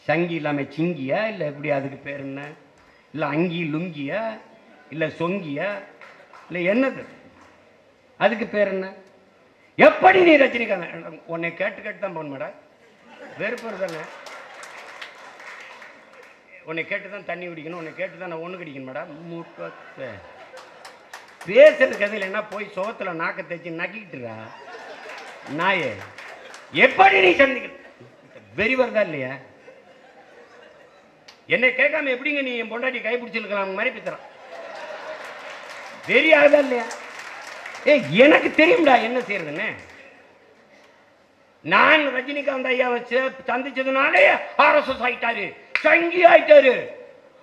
சங்கி இல்லாமல் சிங்கியா? இல்லை எப்படி அதுக்கு பேர் என்ன? இல்லை அங்கி லுங்கியா? இல்லை சொங்கியா? இல்லை என்னது அதுக்கு பேர் என்ன? எப்படி நீ ரஜினிகாந்த் உன்னை கேட்டு தான் போன மேடம் வெறுப்பு தானே. உன்னை கேட்டு தான் தண்ணி குடிக்கணும், உன்னை கேட்டு தான் நான் ஒன்று குடிக்கணும் மேடம். பேசுறது கதையில் என்ன போய் சோகத்தில் நாக்க தேய்ச்சி நக்கிட்டுறா நாயே. எப்படி நீ சந்திக்க வெறி வருதா இல்லையா? என்னை கேட்காம எப்படிங்க நீ என் பொண்டாட்டி கைப்பிடிச்சிருக்கலாம் மாதிரி பேசுறான். தெரியாதா இல்லையா? எனக்கு தெரியும்டா என்ன செய்யறதுன்னு. நான் ரஜினிகாந்த் ஐயா வச்சு சந்திச்சதுனாலே RSS ஆயிட்டாரு, சங்கி ஆயிட்டாரு,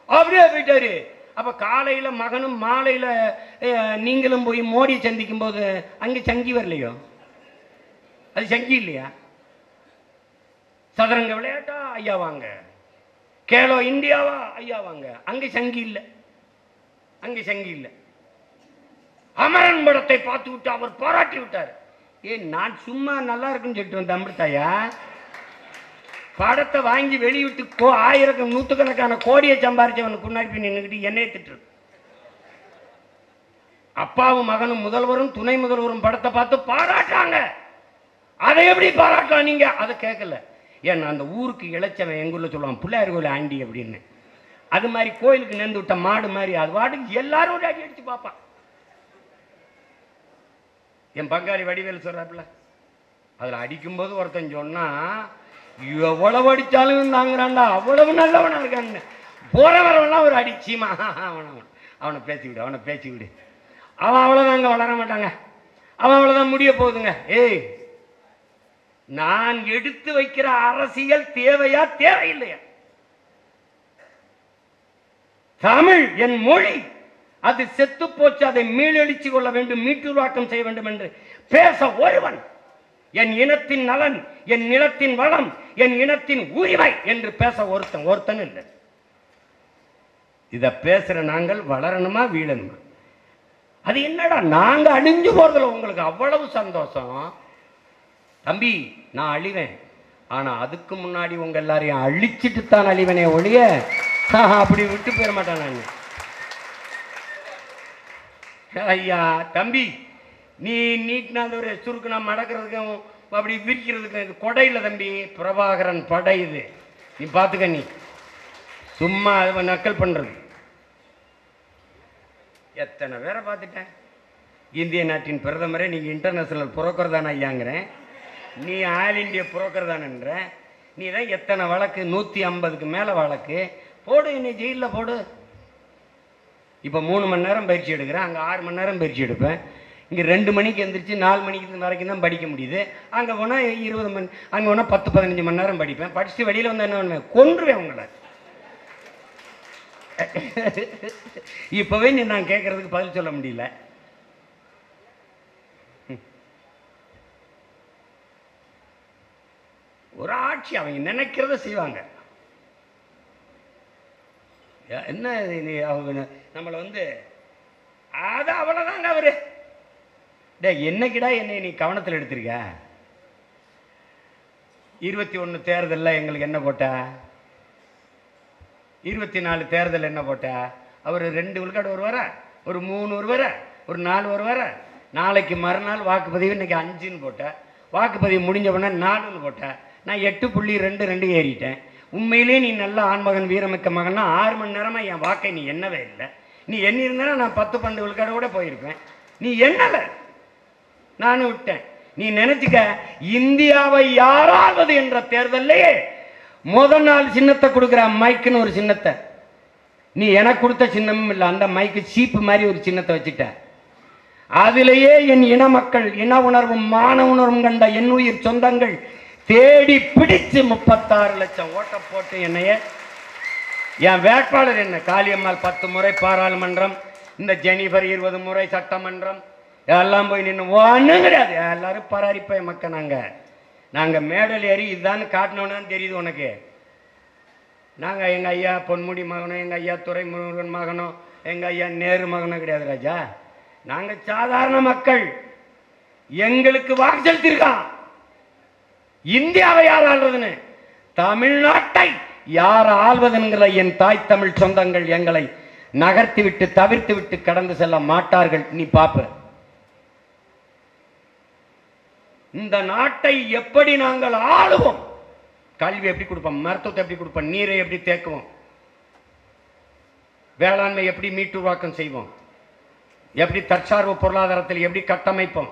அப்படியே போயிட்டாரு. அப்ப காலையில மகனும் மாலையில நீங்களும் போய் மோடி சந்திக்கும் போது அங்க சங்கி வரலையோ? அது சங்கி இல்லையா? சதுரங்க விளையாட்டா ஐயா வாங்க, கேலோ இந்தியாவா ஐயா வாங்க, அங்க சங்கி இல்லை, அங்க சங்கி இல்லை. அமரன் படத்தை பார்த்து விட்டு அவர் பாராட்டி விட்டார். நான் சும்மா நல்லா இருக்குன்னு சொல்லிட்டு வந்தேன் அமிர்தாயா. படத்தை வாங்கி வெளியிட்டு ஆயிரம் நூற்றுக்கணக்கான கோடியை சம்பாரிச்சவனுக்கு முன்னாடி போய் நின்றுக்கிட்டு என்னைய திட்டு. அப்பாவும் மகனும் முதல்வரும் துணை முதல்வரும் படத்தை பார்த்து பாராட்டுறாங்க. அதை எப்படி பாராட்டலாம் நீங்க? அதை கேட்கல. ஏன்னா அந்த ஊருக்கு இழைச்சவன் எங்க ஊர்ல சொல்லுவான் பிள்ளையார் கோயில் ஆண்டி அப்படின்னு. அது மாதிரி கோயிலுக்கு நேர்ந்து விட்ட மாடு மாதிரி அது வாட்டுக்கு எல்லாரும் ஒரு அடி அடிச்சு பார்ப்பான். என் பங்காளி வடிவேல் சொல்றாப்புல, அதுல அடிக்கும்போது ஒருத்தன் சொன்னா எவ்வளவு அடிச்சாலும் தாங்குறான்டா, அவ்வளவு நல்லவனா இருக்கான்னு. போற வரவெல்லாம் ஒரு அடிச்சிமா அவனை பேசி விடு, அவனை பேசி விடு, அவன் அவ்வளவுதாங்க வளர மாட்டாங்க, அவன் அவ்வளவுதான் முடிய போகுதுங்க. நான் எடுத்து வைக்கிற அரசியல் தேவையா தேவையில்லையா? தமிழ் என் மொழி, அது செத்து போச்சு, அதை மீளெழுச்சி கொள்ள வேண்டும், மீட்டுருவாக்கம் செய்ய வேண்டும் என்று பேச ஒருவன், என் இனத்தின் நலன், என் நிலத்தின் வளம், என் இனத்தின் உரிமை என்று பேச ஒருத்தன் இல்லை. இத பேசுற நாங்கள் வளரணுமா வீழணுமா? அது என்னடா நாங்க அழிஞ்சு போறதுல உங்களுக்கு அவ்வளவு சந்தோஷம். தம்பி நான் அழிவேன், ஆனா அதுக்கு முன்னாடி உங்க எல்லாரையும் அழிச்சிட்டு தான் அழிவனே ஒழிய அப்படி விட்டு போயிட மாட்டேன் நான். ஐயா தம்பி, நீ நீட்டினா ஒரு சுருக்குனா மடக்கிறதுக்கும் அப்படி விரிக்கிறதுக்கும் இது கொடை இல்லை தம்பி, பிரபாகரன் படை இது. நீ பார்த்துக்க, நீ சும்மா அதை நக்கல் பண்றது. எத்தனை பேரை பார்த்துட்டேன். இந்திய நாட்டின் பிரதமரே நீங்க இன்டர்நேஷனல் புரோக்கர் தானே ஐயாங்கிறேன், நீ ஆல் இண்டியா புரோக்கர் தானேன்ற. நீ தான் எத்தனை வழக்கு, 150க்கு மேலே வழக்கு போடு, என்னை ஜெயிலில் போடு. இப்போ 3 மணி நேரம் பயிற்சி எடுக்கிறேன், அங்கே 6 மணி நேரம் பயிற்சி எடுப்பேன். இங்கே 2 மணிக்கு எந்திரிச்சு 4 மணிக்கு வரைக்கும் தான் படிக்க முடியுது. அங்கே போனால் 20 மணி, அங்கே போனால் 10-15 மணி நேரம் படிப்பேன். படிச்சுட்டு வெளியில் வந்து என்ன பண்ணுவேன்? கொன்றுவேன் உங்களை. இப்போவே நீ நான் கேட்கறதுக்கு பதில் சொல்ல முடியல. ஒரு ஆட்சி அவங்க நினைக்கிறத செய்வாங்க. என்ன அவங்க நம்மளை வந்து அது அவ்வளோதாங்க அவரு. டே என்னைக்கிடா என்னை நீ கவனத்தில் எடுத்திருக்க? 21 தேர்தலில் எங்களுக்கு என்ன போட்ட? 24 தேர்தல் என்ன போட்ட? அவர் 2 விழுக்காடு வருவாரா, ஒரு 3 வருவாரா, ஒரு 4 வருவாரா? நாளைக்கு மறுநாள் வாக்குப்பதிவு, இன்னைக்கு 5ன்னு போட்ட, வாக்குப்பதிவு முடிஞ்ச உடனே 4ன்னு போட்ட, நான் 8.22 ஏறிட்டேன். உண்மையிலே நீ நல்ல ஆண்மகன் வீரமிக்க மகன்னா 6 மணி நேரமாக என் வாக்கை நீ எண்ணவே இல்லை. நீ எண்ணி இருந்தானா நான் 10-12 விழுக்காடு கூட போயிருப்பேன். நீ எண்ணல, நானும் விட்டேன். நீ நினைச்சுக்க, இந்தியாவை யாராவது என்ற தேர்தல்லையே முதல் நாள் சின்னத்தை கொடுக்குற மைக்குன்னு ஒரு சின்னத்தை, நீ எனக்கு கொடுத்த சின்னமும் இல்லை, அந்த மைக்கு சீப்பு மாதிரி ஒரு சின்னத்தை வச்சுட்ட. அதிலேயே என் இன மக்கள் இன உணர்வும் மான உணர்வும் கண்ட என் உயிர் சொந்தங்கள் தேடி பிடிச்சு 36 லட்சம் ஓட்ட போட்டு என்னைய, என் வேட்பாளர் என்ன காளியம்மாள் 10 முறை பாராளுமன்றம், இந்த ஜெனிஃபர் 20 முறை சட்டமன்றம், எல்லாம் போய் நின்று ஒன்றும் கிடையாது. எல்லாரும் பராரிப்ப மக்கள். நாங்கள் மேடல் ஏறி இதுதான் காட்டினோன்னு தெரியுது உனக்கு. நாங்கள் எங்கள் ஐயா பொன்முடி மகனோ, எங்கள் ஐயா துரைமுருகன் மகனோ, எங்கள் ஐயா நேரு மகனோ கிடையாது ராஜா. நாங்கள் சாதாரண மக்கள். எங்களுக்கு வாக்கு செலுத்திருக்கான். இந்தியாவை யார் ஆள்வதுன்னு, தமிழ்நாட்டை யார் ஆள்வதுங்கிற என் தாய் தமிழ் சொந்தங்கள் எங்களை நகர்த்தி விட்டு தவிர்த்து விட்டு கடந்து செல்ல மாட்டார்கள். நீ பாப்ப இந்த நாட்டை எப்படி நாங்கள் ஆளுவோம், கல்வி எப்படி கொடுப்போம், மருத்துவத்தை எப்படி கொடுப்போம், நீரை எப்படி தேக்குவோம், வேளாண்மை எப்படி மீட்டுருவாக்கம் செய்வோம், எப்படி தற்சார்பு பொருளாதாரத்தில் எப்படி கட்டமைப்போம்,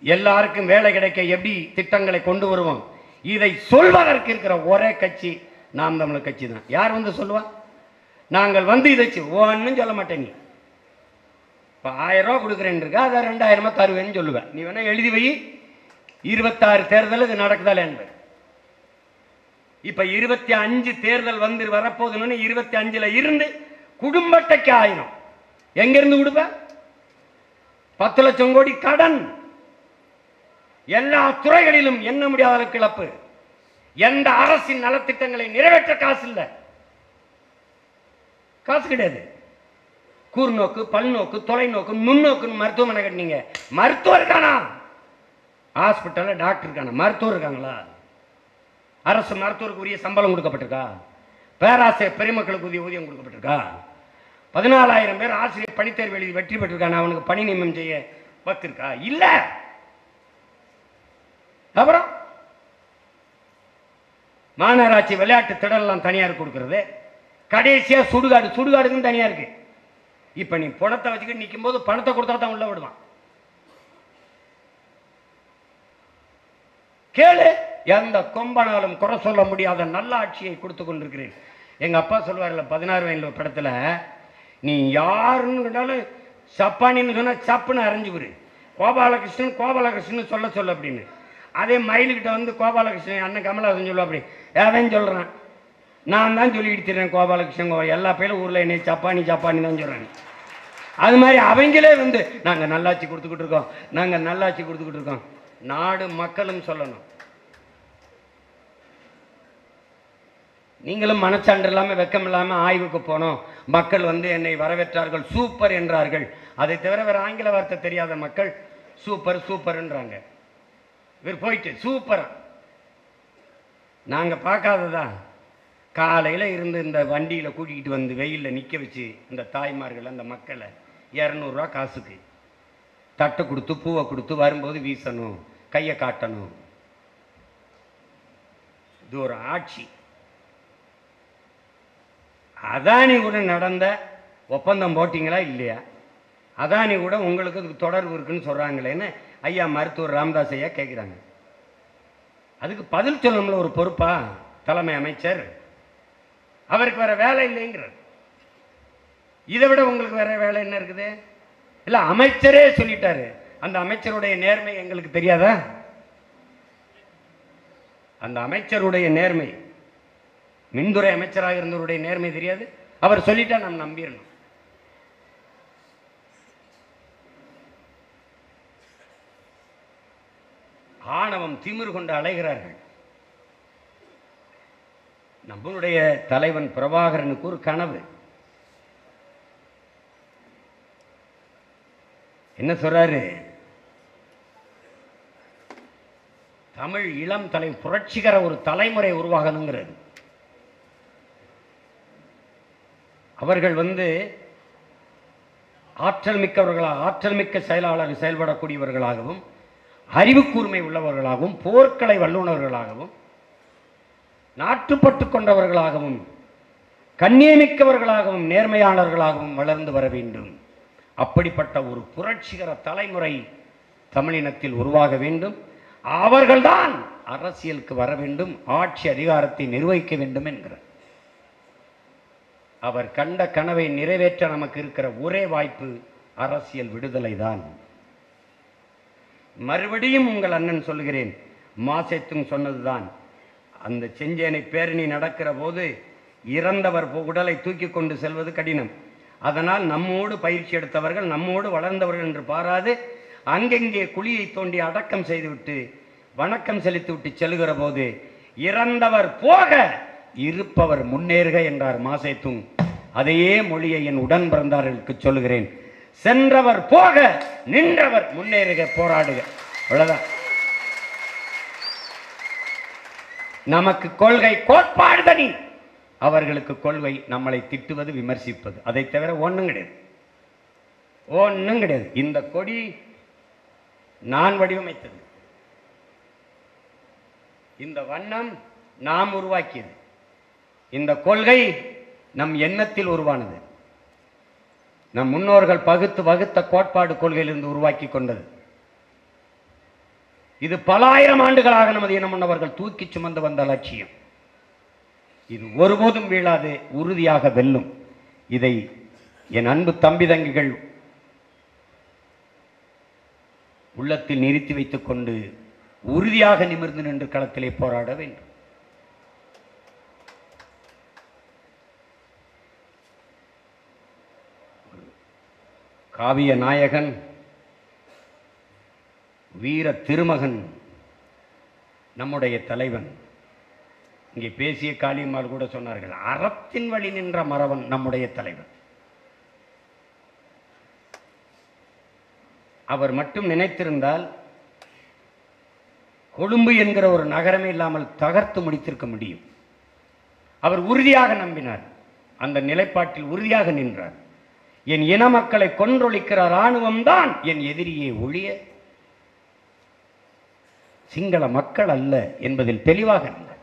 எல்லாருக்கும் வேலை கிடைக்க எப்படி திட்டங்களை கொண்டு வருவோம், இதை சொல்வதற்கு இருக்கிற ஒரே கட்சி நாம் தமிழர் கட்சி தான். யார் வந்து சொல்லுவா? நாங்கள் வந்து இதை ஒன்னும் சொல்ல மாட்டேன். நீ இப்போ 1000 ரூபா கொடுக்குறேன்னு இருக்கா, அதை 2000 தருவேன்னு சொல்லுவேன். நீ வேணா எழுதி வை. 26 தேர்தல் இது நடக்குதா என்பது. இப்ப 25 தேர்தல் வந்து வரப்போகுதுன்னு 25ல இருந்து குடும்ப அட்டைக்கு 1000 எங்க இருந்து கொடுப்ப? 10 லட்சம் கோடி கடன், எல்லா துறைகளிலும் எண்ண முடியாத அளவுக்கு இழப்பு. எந்த அரசின் நலத்திட்டங்களை நிறைவேற்ற காசு இல்லை, காசு கிடையாது. கூர்நோக்கு, பல்நோக்கு, தொலைநோக்கு, நுண்ணோக்குன்னு மருத்துவமனை கட்டினீங்க. மருத்துவர் இருக்கானா? ஹாஸ்பிட்டல்ல டாக்டர் இருக்கானா? மருத்துவர் இருக்காங்களா? அரசு மருத்துவருக்கு உரிய சம்பளம் கொடுக்கப்பட்டிருக்கா? பேராசிரியர் பெருமக்களுக்கு உரிய ஊதியம் கொடுக்கப்பட்டிருக்கா? 14,000 பேர் ஆசிரியர் பணித்தேர்வு எழுதி வெற்றி பெற்றிருக்கான, அவனுக்கு பணி நியமனம் செய்ய வக்கிருக்கா? இல்ல. அப்புறம் மாநகராட்சி விளையாட்டு திடலாம் தனியார் கொடுக்கிறது, கடைசியா சுடுகாடுக்கும் தனியா இருக்கு. இப்ப நீ பணத்தை வச்சுக்கிட்டு நிற்கும் போது பணத்தை கொடுத்தா தான் உள்ள விடுவான். கேளு, எந்த கொம்பனாலும் குறை சொல்ல முடியாத நல்ல ஆட்சியை கொடுத்து கொண்டிருக்கிறேன். எங்க அப்பா சொல்வார்ல 16 வயதில் படத்துல, நீ யாருன்னு கேட்டாலும் சப்பானின்னு சொன்னா சப்புன்னு அரைஞ்சுவிரு, கோபாலகிருஷ்ணன் சொல்ல அப்படின்னு. அதே மயிலுக்கிட்ட வந்து கோபாலகிருஷ்ணன் அண்ணன் கமலஹாசன் சொல்லுவா, அப்படி எவன் சொல்றான்? நான் தான் சொல்லிக்கிட்டு தரேன் கோபாலகிருஷ்ணன், எல்லா பேரும் ஊர்ல என்னை சப்பானி தான் சொல்றாங்க. அது மாதிரி அவங்களே வந்து நாங்க நல்லாட்சி கொடுத்துக்கிட்டு இருக்கோம், நாங்க நல்லாட்சி கொடுத்துக்கிட்டு இருக்கோம். நாடு மக்களும் சொல்லணும். நீங்களும் மனச்சான்று இல்லாம வெக்கம் இல்லாம ஆய்வுக்கு போனோம், மக்கள் வந்து என்னை வரவேற்றார்கள், சூப்பர் என்றார்கள். அதை தவிர வேற ஆங்கில வார்த்தை தெரியாத மக்கள் சூப்பர்ன்றாங்க. இவர் போயிட்டு சூப்பர். நாங்க பார்க்காததா, காலையில இருந்து இந்த வண்டியில கூட்டிகிட்டு வந்து வெயில்ல நிக்க வச்சு இந்த தாய்மார்கள் அந்த மக்களை 200 ரூபா காசுக்கு தட்டை கொடுத்து பூவை கொடுத்து வரும்போது வீசணும், கையை காட்டணும். இது ஒரு ஆட்சி. அதானி கூட நடந்த ஒப்பந்தம் போட்டீங்களா இல்லையா? அதானி கூட உங்களுக்கு இதுக்கு தொடர்பு இருக்குன்னு சொல்றாங்களேன்னு ஐயா மருத்துவர் ராமதாஸ் ஐயா கேட்குறாங்க. அதுக்கு பதில் சொல்லணும்ல ஒரு பொறுப்பா தலைமை அமைச்சர். அவருக்கு வேற வேலை இல்லைங்கிறார். இதை விட உங்களுக்கு வேற வேலை என்ன இருக்குது? இல்ல அமைச்சரே சொல்லிட்டாரு. அந்த அமைச்சருடைய நேர்மை எங்களுக்கு தெரியாதா? அந்த அமைச்சருடைய நேர்மை, மின்துறை அமைச்சராக இருந்தவருடைய நேர்மை தெரியாது? அவர் சொல்லிட்டா நாம் நம்பிடணும். ஆணவம் திமிர் கொண்டு அலைகிறார்கள். நம்மளுடைய தலைவன் பிரபாகரனுக்கு ஒரு கனவு. என்ன சொல்றாரு? தமிழ் இளம் புரட்சிகர ஒரு தலைமுறை உருவாகணுங்கிறது. அவர்கள் வந்து ஆற்றல் மிக்க செயலாளர்கள் செயல்படக்கூடியவர்களாகவும், அறிவு கூர்மை உள்ளவர்களாகவும், போர்க்கலை வல்லுநர்களாகவும், நாட்டுப்பட்டு கொண்டவர்களாகவும், கண்ணியமிக்கவர்களாகவும், நேர்மையாளர்களாகவும் வளர்ந்து வர வேண்டும். அப்படிப்பட்ட ஒரு புரட்சிகர தலைமுறை தமிழினத்தில் உருவாக வேண்டும். அவர்கள்தான் அரசியலுக்கு வர வேண்டும், ஆட்சி அதிகாரத்தை நிர்வகிக்க வேண்டும் என்கிறார். அவர் கண்ட கனவை நிறைவேற்ற நமக்கு இருக்கிற ஒரே வாய்ப்பு அரசியல் விடுதலை தான். மறுபடியும் உங்கள் அண்ணன் சொல்கிறேன், மாசேத்துங் சொன்னதுதான். அந்த செஞ்சேனை பேரணி நடக்கிற போது இறந்தவர் உடலை தூக்கி கொண்டு செல்வது கடினம். அதனால் நம்மோடு பயிற்சி எடுத்தவர்கள், நம்மோடு வளர்ந்தவர்கள் என்று பாராது அங்கெங்கே குழியை தோண்டி அடக்கம் செய்துவிட்டு வணக்கம் செலுத்திவிட்டு செல்கிற போது இறந்தவர் போக இருப்பவர் முன்னேறுக என்றார் மாசேத்துங். அதையே மொழியை என் உடன் பிறந்தார்களுக்கு சொல்லுகிறேன். சென்றவர் போக, நின்றவர் முன்னேறுக, போராடுக. அவ்வளவுதான். நமக்கு கொள்கை கோட்பாடு தனி, அவர்களுக்கு கொள்கை நம்மளை திட்டுவது, விமர்சிப்பது. அதை தவிர ஒன்றும் கிடையாது, ஒன்றும் கிடையாது. இந்த கொடி நான் வடிவமைத்தது, இந்த வண்ணம் நாம் உருவாக்கியது, இந்த கொள்கை நம் எண்ணத்தில் உருவானது, நம் முன்னோர்கள் வகுத்த கோட்பாடு கொள்கையிலிருந்து உருவாக்கி கொண்டது. இது பல ஆயிரம் ஆண்டுகளாக நமது இன முன்னவர்கள் தூக்கி சுமந்து வந்த லட்சியம். இது ஒருபோதும் வீழாது, உறுதியாக வெல்லும். இதை என் அன்பு தம்பி தங்கிகள் உள்ளத்தில் நிறுத்தி வைத்துக் கொண்டு உறுதியாக நிமிர்ந்து நின்று களத்திலே போராட வேண்டும். காவிய நாயகன், வீர திருமகன், நம்முடைய தலைவன். இங்கே பேசிய காளியம்மாள் கூட சொன்னார்கள், அறத்தின் வழி நின்ற மறவன் நம்முடைய தலைவன். அவர் மட்டும் நினைத்திருந்தால் கொழும்பு என்கிற ஒரு நகரமே இல்லாமல் தகர்த்து முடித்திருக்க முடியும். அவர் உறுதியாக நம்பினார், அந்த நிலைப்பாட்டில் உறுதியாக நின்றார். என் இன மக்களை கொன்றொழிக்கிற இராணுவம் தான் என் எதிரியை ஒழிய சிங்கள மக்கள் அல்ல என்பதில் தெளிவாக இருந்தார்.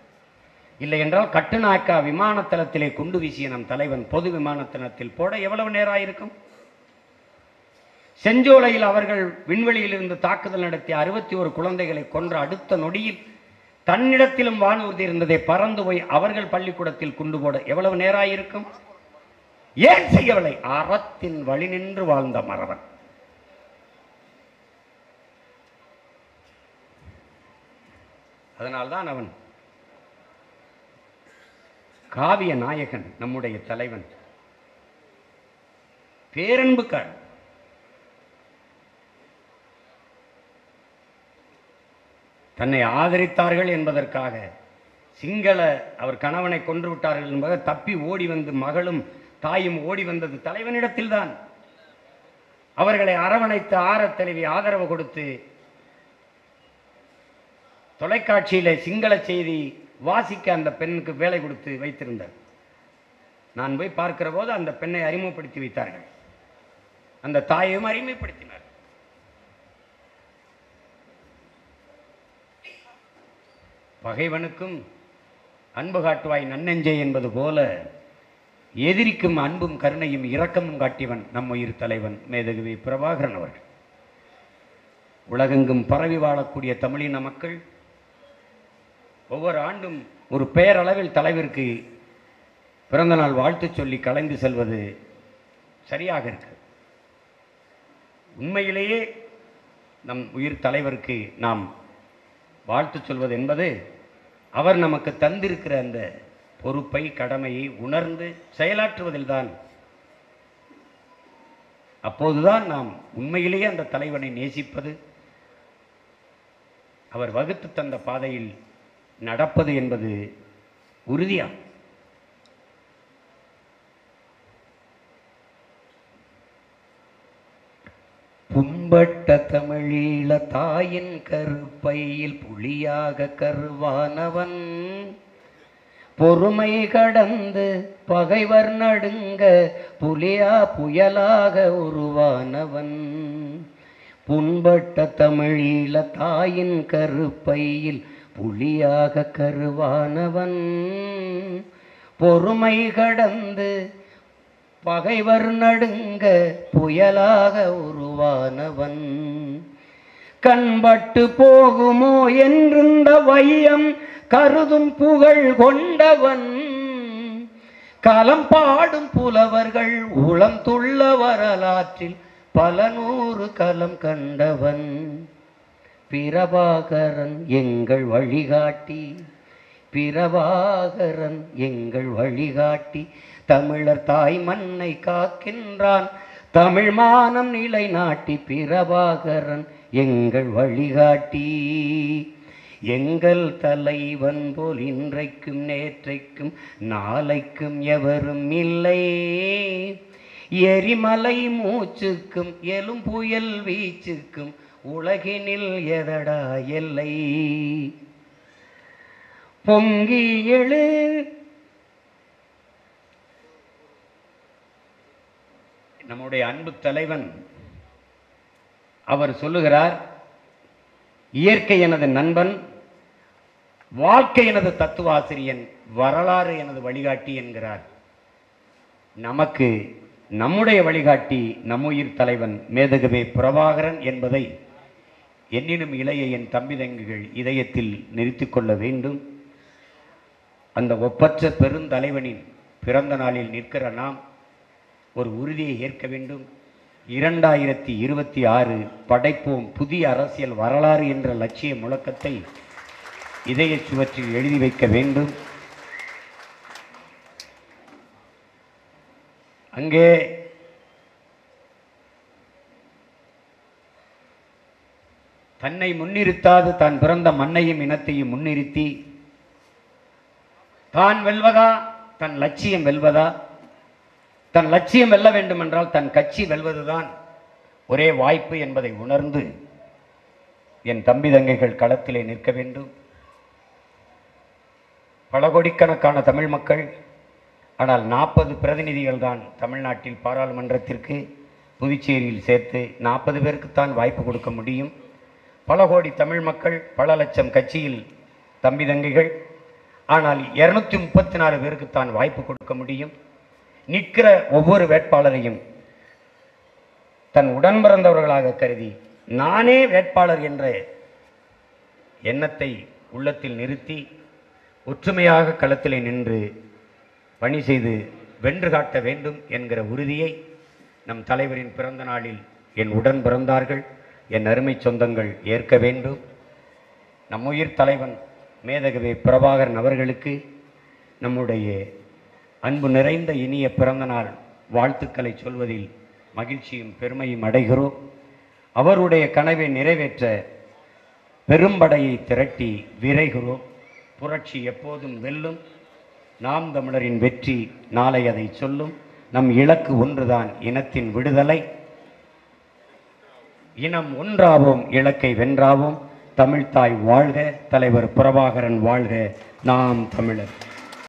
இல்லை என்றால் கட்டுநாயக்கா விமானத்தளத்திலே குண்டு வீசிய நம் தலைவன் பொது விமானத்தளத்தில் போட எவ்வளவு நேரம் ஆயிருக்கும்? செஞ்சோலையில் அவர்கள் விண்வெளியில் இருந்து தாக்குதல் நடத்திய 61 குழந்தைகளை கொன்ற அடுத்த நொடியில் தன்னிடத்திலும் வானூர்தி இருந்ததை பறந்து போய் அவர்கள் பள்ளிக்கூடத்தில் குண்டு போட எவ்வளவு நேரம் ஆயிருக்கும்? ஏன் செய்யவில்லை? அறத்தின் வழி நின்று வாழ்ந்த மறவன். அதனால்தான் அவன் காவிய நாயகன், நம்முடைய தலைவன், பேரன்புக்காரன். தன்னை ஆதரித்தார்கள் என்பதற்காக சிங்கள அவர் கணவனை கொன்று விட்டார்கள் என்பதை தப்பி ஓடி வந்து மகளும் தாயும் ஓடி வந்தது தலைவனிடத்தில் தான். அவர்களை அரவணைத்து ஆரத் தலைவி ஆதரவு கொடுத்து தொலைக்காட்சியில சிங்கள செய்தி வாசிக்க அந்த பெண்ணுக்கு வேலை கொடுத்து வைத்திருந்தார். நான் போய் பார்க்கிற போது அந்த பெண்ணை அறிமுகப்படுத்தி வைத்தார்கள், அந்த தாயையும் அறிமுகப்படுத்தினார். பகைவனுக்கும் அன்பு காட்டுவாய் நன்னெஞ்சை என்பது போல எதிரிக்கும் அன்பும் கருணையும் இரக்கமும் காட்டியவன் நம் உயிர் தலைவன் மேதகுவி பிரபாகரன் அவர்கள். உலகெங்கும் பரவி வாழக்கூடிய தமிழின மக்கள் ஒவ்வொரு ஆண்டும் ஒரு பெயரளவில் தலைவருக்கு பிறந்த நாள் வாழ்த்து சொல்லி கலைந்து செல்வது சரியாக இருக்கு. உண்மையிலேயே நம் உயிர் தலைவருக்கு நாம் வாழ்த்து சொல்வது என்பது அவர் நமக்கு தந்திருக்கிற அந்த பொறுப்பை கடமையை உணர்ந்து செயலாற்றுவதில் தான். அப்போதுதான் நாம் உண்மையிலேயே அந்த தலைவனை நேசிப்பது, அவர் வகுத்து தந்த பாதையில் நடப்பது என்பது உறுதியாகும். புண்பட்ட தமிழீழ தாயின் கருப்பையில் புலியாக கருவானவன், பொறுமை கடந்து பகைவர் நடுங்க புலியா புயலாக உருவானவன். புண்பட்ட தமிழீழ தாயின் கருப்பையில் புலியாக கருவானவன், பொறுமை கடந்து பகைவர் நடுங்க புயலாக உருவானவன். கண்பட்டு போகுமோ என்றிருந்த வையம் கருதும் புகழ் கொண்டவன், களம் பாடும் புலவர்கள் உளம் துள்ள வரலாற்றில் பல நூறு களம் கண்டவன். பிரபாகரன் எங்கள் வழிகாட்டி, பிரபாகரன் எங்கள் வழிகாட்டி, தமிழர் தாய் மண்ணை காக்கின்றான் தமிழ் மானம் நிலைநாட்டி. பிரபாகரன் எங்கள் வழிகாட்டி, எங்கள் தலைவன் போல் இன்றைக்கும் நேற்றைக்கும் நாளைக்கும் எவரும் இல்லை. எரிமலை மூச்சுக்கும் எழும் புயல் வீச்சுக்கும் உலகினில் எதடா எல்லை. பொங்கி எழு நம்முடைய அன்பு தலைவன் அவர் சொல்லுகிறார், இயற்கை எனது நண்பன், வாழ்க்கை எனது தத்துவாசிரியன், வரலாறு எனது வழிகாட்டி என்கிறார். நமக்கு நம்முடைய வழிகாட்டி நம்முயிர் தலைவன் மேதகுவே பிரபாகரன் என்பதை என்னினும் இளைய என் தம்பி தங்கிகள் இதயத்தில் நிறுத்திக் கொள்ள வேண்டும். அந்த ஒப்பற்ற பெருந்தலைவனின் பிறந்த நாளில் நிற்கிற நாம் ஒரு உறுதியை ஏற்க வேண்டும். 2026 படைப்போம் புதிய அரசியல் வரலாறு என்ற லட்சிய முழக்கத்தை இதய சுவற்றில் எழுதி வைக்க வேண்டும். அங்கே தன்னை முன்னிறுத்தாது தான் பிறந்த மண்ணையும் இனத்தையும் முன்னிறுத்தி தான் வெல்வதா தன் லட்சியம் வெல்வதா, தன் லட்சியம் வெல்ல வேண்டும் என்றால் தன் கட்சி வெல்வதுதான் ஒரே வாய்ப்பு என்பதை உணர்ந்து என் தம்பி தங்கைகள் களத்திலே நிற்க வேண்டும். பல கோடிக்கணக்கான தமிழ் மக்கள், ஆனால் 40 பிரதிநிதிகள் தான் தமிழ்நாட்டில் பாராளுமன்றத்திற்கு புதுச்சேரியில் சேர்த்து 40 பேருக்குத்தான் வாய்ப்பு கொடுக்க முடியும். பல கோடி தமிழ் மக்கள், பல லட்சம் கட்சியில் தம்பி தங்கைகள், ஆனால் 234 பேருக்குத்தான் வாய்ப்பு கொடுக்க முடியும். நிற்கிற ஒவ்வொரு வேட்பாளரையும் தன் உடன் பிறந்தவர்களாக கருதி நானே வேட்பாளர் என்ற எண்ணத்தை உள்ளத்தில் நிறுத்தி ஒற்றுமையாக களத்திலே நின்று பணி செய்து வென்று காட்ட வேண்டும் என்கிற உறுதியை நம் தலைவரின் பிறந்த நாளில் என் உடன் பிறந்தார்கள், என் அருமை சொந்தங்கள் ஏற்க வேண்டும். நம் உயிர் தலைவன் மேதகவே பிரபாகரன் அவர்களுக்கு நம்முடைய அன்பு நிறைந்த இனிய பிறந்தநாள் வாழ்த்துக்களை சொல்வதில் மகிழ்ச்சியும் பெருமையும் அடைகிறோம். அவருடைய கனவை நிறைவேற்ற பெரும்படையை திரட்டி விரைகிறோம். புரட்சி எப்போதும் வெல்லும். நாம் தமிழரின் வெற்றி நாளை அதை சொல்லும். நம் இலக்கு ஒன்றுதான், இனத்தின் விடுதலை. இனம் ஒன்றாவோம், இலக்கை வென்றாவோம். தமிழ்தாய் வாழ்க, தலைவர் பிரபாகரன் வாழ்க, நாம் தமிழர்.